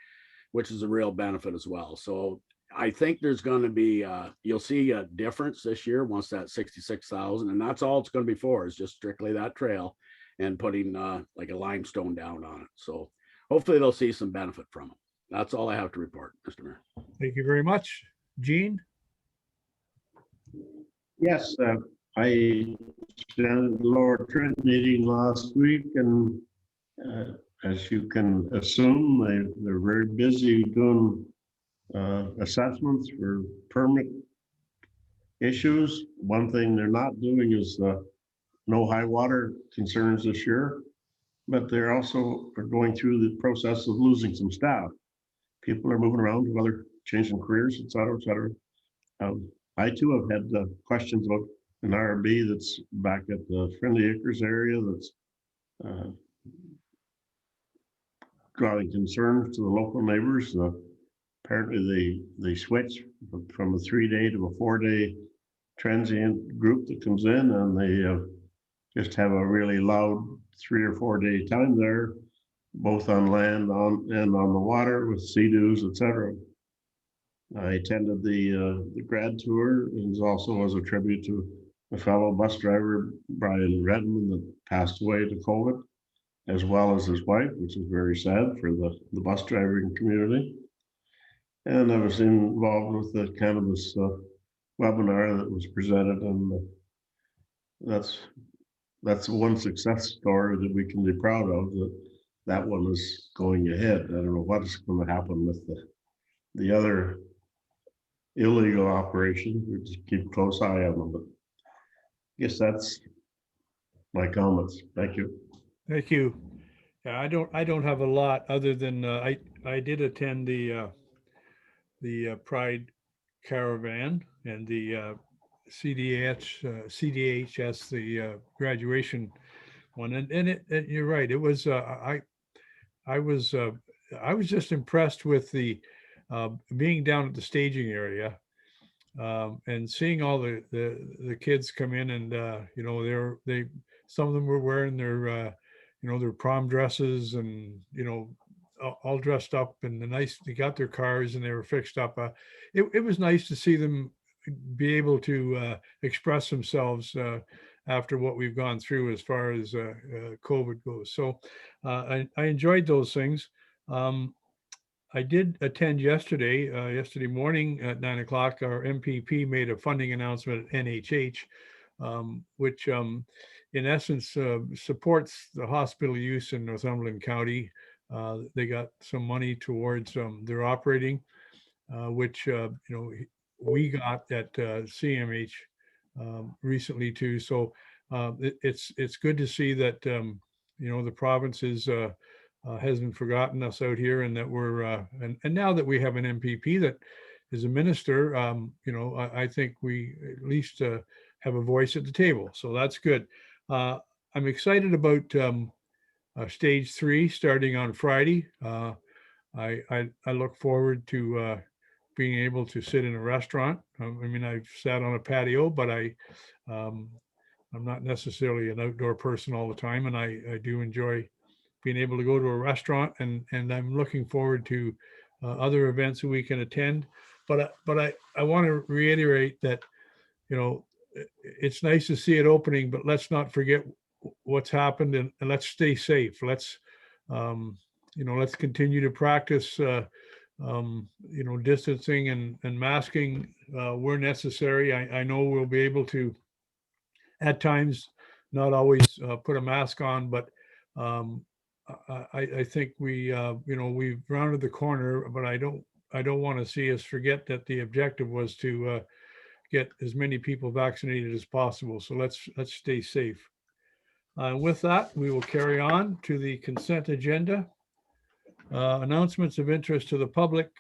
which is a real benefit as well. So I think there's going to be, you'll see a difference this year once that 66,000, and that's all it's going to be for, is just strictly that trail and putting like a limestone down on it. So hopefully they'll see some benefit from it. That's all I have to report, Mr. Mayor. Thank you very much. Gene? Yes, I attended the Lower Trent meeting last week, and as you can assume, they're very busy doing assessments for permit issues. One thing they're not doing is no high water concerns this year, but they're also going through the process of losing some staff. People are moving around to other, changing careers, et cetera, et cetera. I too have had questions about an RB that's back at the Friendly Acres area that's drawing concern to the local neighbors. Apparently they switch from a 3-day to a 4-day transient group that comes in, and they just have a really loud 3 or 4 day time there, both on land and on the water with sea-doos, etc. I attended the grad tour, and also as a tribute to a fellow bus driver, Brian Redmond, that passed away to COVID, as well as his wife, which is very sad for the bus driving community. And I was involved with the cannabis webinar that was presented, and that's one success story that we can be proud of, that one is going ahead. I don't know what is going to happen with the other illegal operations. We just keep a close eye on them, but I guess that's my comments. Thank you. Thank you. Yeah, I don't have a lot other than I did attend the Pride Caravan and the CDHS, the graduation one, and you're right. It was I was just impressed with the being down at the staging area and seeing all the kids come in, and you know, some of them were wearing their you know, their prom dresses, and you know, all dressed up, and they got their cars and they were fixed up. It was nice to see them be able to express themselves after what we've gone through as far as COVID goes. So I enjoyed those things. I did attend yesterday morning at 9 o'clock. Our MPP made a funding announcement at NHH, which in essence supports the hospital use in Northumberland County. They got some money towards their operating, which you know, we got at CMH recently too. So it's good to see that you know, the province hasn't forgotten us out here, and that we're and now that we have an MPP that is a minister, you know, I think we at least have a voice at the table. So that's good. I'm excited about stage 3 starting on Friday. I look forward to being able to sit in a restaurant. I mean, I've sat on a patio, but I'm not necessarily an outdoor person all the time, and I do enjoy being able to go to a restaurant, and I'm looking forward to other events that we can attend. But I want to reiterate that, you know, it's nice to see it opening, but let's not forget what's happened, and let's stay safe. Let's you know, let's continue to practice you know, distancing and masking where necessary. I know we'll be able to at times not always put a mask on, but I think we you know, we've rounded the corner, but I don't want to see us forget that the objective was to get as many people vaccinated as possible. So let's stay safe. With that, we will carry on to the consent agenda. Announcements of interest to the public.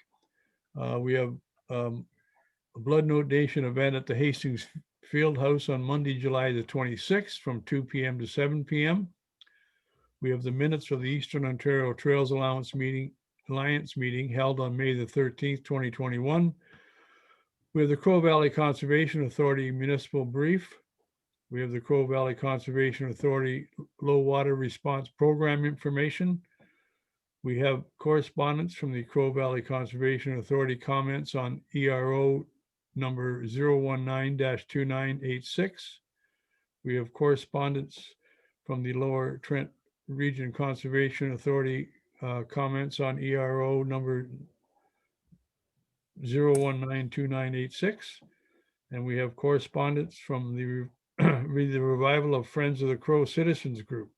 We have a blood donation event at the Hastings Field House on Monday, July the 26th from 2 p.m. to 7 p.m. We have the minutes of the Eastern Ontario Trails Alliance meeting held on May the 13th, 2021. We have the Crow Valley Conservation Authority municipal brief. We have the Crow Valley Conservation Authority low water response program information. We have correspondence from the Crow Valley Conservation Authority comments on ERO number 019-2986. We have correspondence from the Lower Trent Region Conservation Authority comments on ERO number 0192986. And we have correspondence from the revival of Friends of the Crow Citizens Group.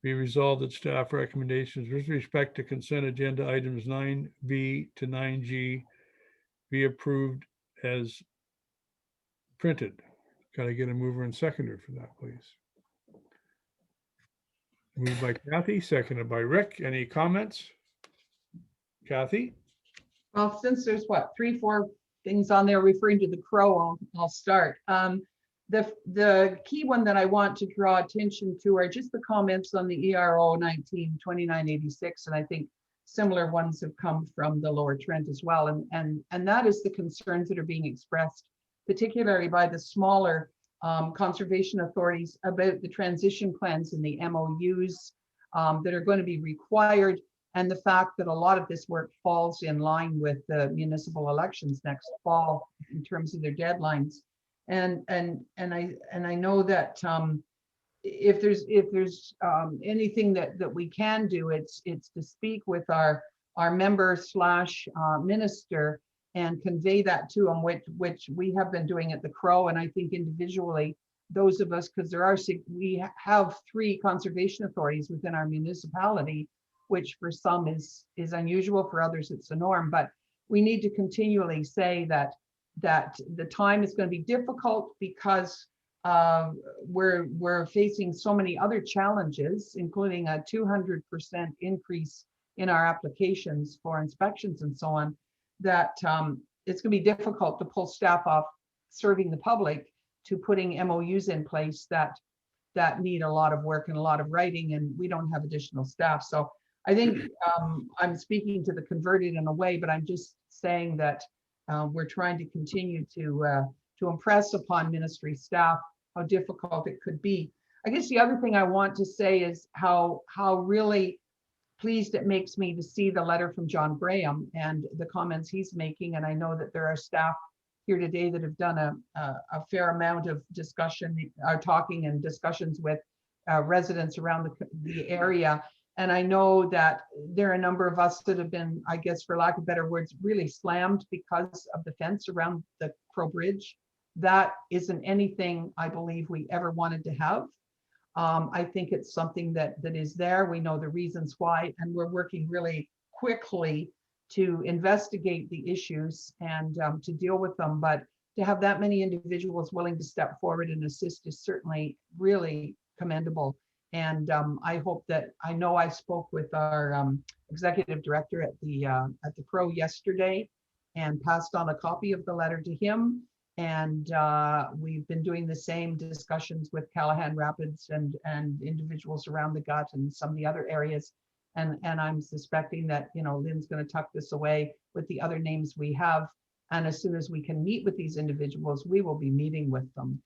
Be resolved that staff recommendations with respect to consent agenda items 9B to 9G be approved as printed. Got to get a mover and seconder for that, please. Moved by Kathy, seconded by Rick. Any comments? Kathy? Well, since there's what, 3-4 things on there referring to the crow, I'll start. The key one that I want to draw attention to are just the comments on the ERO 19-2986, and I think similar ones have come from the Lower Trent as well, and that is the concerns that are being expressed, particularly by the smaller conservation authorities about the transition plans and the MOUs that are going to be required, and the fact that a lot of this work falls in line with the municipal elections next fall in terms of their deadlines. And I know that if there's anything that we can do, it's to speak with our our member slash minister and convey that to them, which we have been doing at the Crow. And I think individually, those of us, because we have 3 conservation authorities within our municipality, which for some is unusual, for others it's the norm. But we need to continually say that the time is going to be difficult because we're facing so many other challenges, including a 200% increase in our applications for inspections and so on, that it's going to be difficult to pull staff off serving the public to putting MOUs in place that need a lot of work and a lot of writing, and we don't have additional staff. So I think I'm speaking to the converted in a way, but I'm just saying that we're trying to continue to impress upon ministry staff how difficult it could be. I guess the other thing I want to say is how really pleased it makes me to see the letter from John Graham and the comments he's making. And I know that there are staff here today that have done a fair amount of discussion, talking and discussions with residents around the area. And I know that there are a number of us that have been, I guess, for lack of better words, really slammed because of the fence around the Crow Bridge. That isn't anything I believe we ever wanted to have. I think it's something that is there. We know the reasons why, and we're working really quickly to investigate the issues and to deal with them. But to have that many individuals willing to step forward and assist is certainly really commendable. And I hope that, I know I spoke with our executive director at the Crow yesterday and passed on a copy of the letter to him. And we've been doing the same discussions with Callahan Rapids and individuals around the Gut and some of the other areas. And I'm suspecting that, Lynn's going to tuck this away with the other names we have. And as soon as we can meet with these individuals, we will be meeting with them.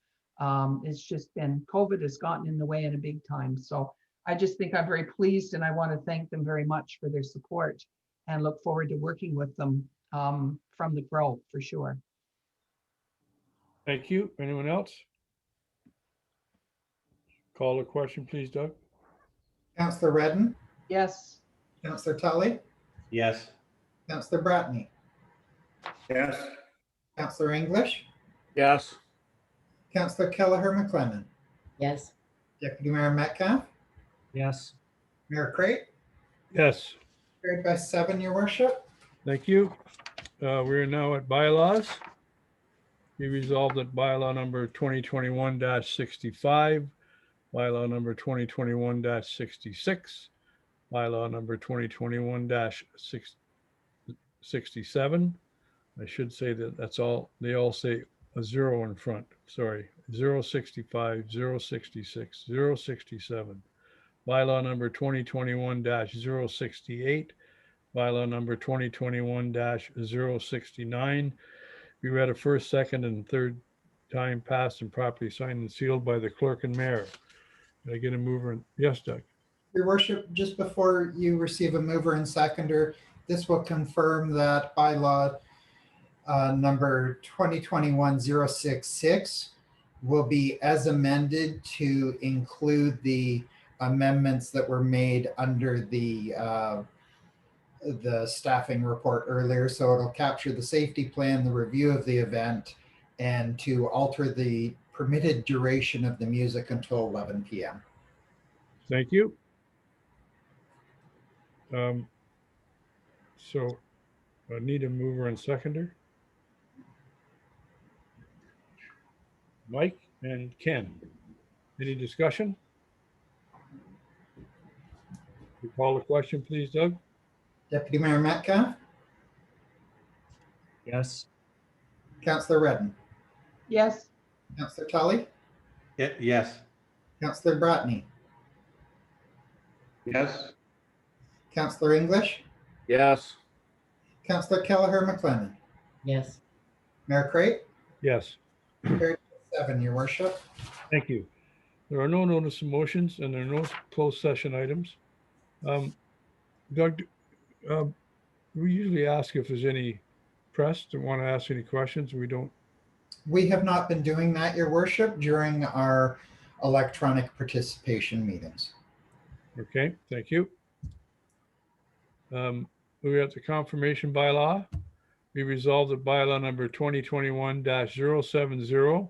It's just been, COVID has gotten in the way in a big time. So I just think I'm very pleased, and I want to thank them very much for their support and look forward to working with them from the Crow for sure. Thank you. Anyone else? Call the question, please, Doug. Councillor Redden, Yes. Councillor Tully, Yes. Councillor Bratney, Yes. Councillor English, Yes. Councillor Kelleher McClellan, Yes. Deputy Mayor Metcalf, Yes. Mayor Crate, Yes, carried by 7, your worship. thank you. We're now at bylaws. Be resolved that bylaw number 2021-65, bylaw number 2021-66, bylaw number 2021-67. I should say that's all, they all say a 0 in front, sorry, 065, 066, 067. Bylaw number 2021-068, bylaw number 2021-069. Be read a first, second, and third time passed and properly signed and sealed by the clerk and mayor. Did I get a mover? Yes, Doug. Your worship, just before you receive a mover and seconder, this will confirm that bylaw number 2021-066 will be as amended to include the amendments that were made under the staffing report earlier. So it'll capture the safety plan, the review of the event, and to alter the permitted duration of the music until 11 p.m. Thank you. So I need a mover and seconder. Mike and Ken. Any discussion? You call the question, please, Doug? Deputy Mayor Metcalf, Yes. Councillor Redden, Yes. Councillor Tully, Yes. Councillor Bratney, Yes. Councillor English, Yes. Councillor Kelleher McClellan, Yes. Mayor Crate, Yes, carried by 7, your worship. thank you. There are no notice of motions and there are no closed session items. Doug, we usually ask if there's any press that want to ask any questions. We don't. We have not been doing that, your worship, during our electronic participation meetings. Okay, thank you. we have the confirmation bylaw. We resolved that bylaw number 2021-070,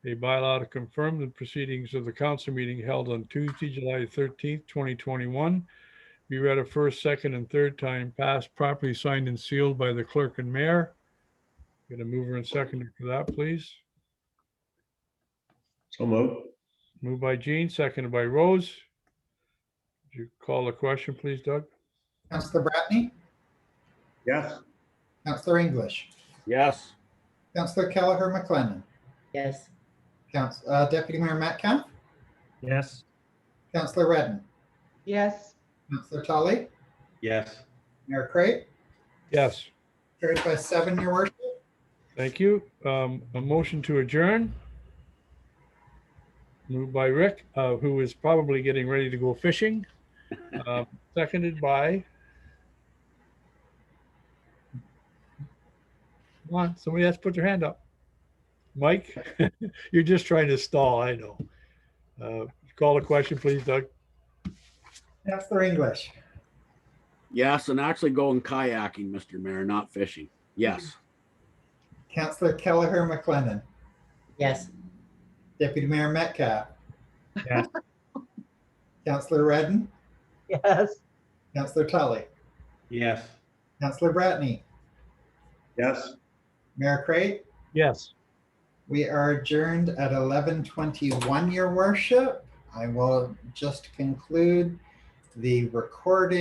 a bylaw to confirm the proceedings of the council meeting held on Tuesday, July 13th, 2021. Be read a first, second, and third time, passed, properly signed and sealed by the clerk and mayor. Get a mover and seconder for that, please. So moved. Moved by Jean, seconded by Rose. Would you call the question, please, Doug? Councillor Bratney, Yes. Councillor English, Yes. Councillor Kelleher McLennan, Yes. Deputy Mayor Metcalf, Yes. Councillor Redden, Yes. Councillor Tully, Yes. Mayor Crate, Yes, carried by 7, your worship. thank you. A motion to adjourn. Moved by Rick, who is probably getting ready to go fishing. Seconded by. Come on, somebody has to put their hand up. Mike, you're just trying to stall, I know. Call the question, please, Doug. Councillor English, Yes, and actually going kayaking, Mr. Mayor, not fishing. Yes. Councillor Kelleher McLennan, Yes. Deputy Mayor Metcalf, Yes. Councillor Redden, Yes. Councillor Tully, Yes. Councillor Bratney, Yes. Mayor Crate. Yes. We are adjourned at 11:21, your worship. I will just conclude the recording.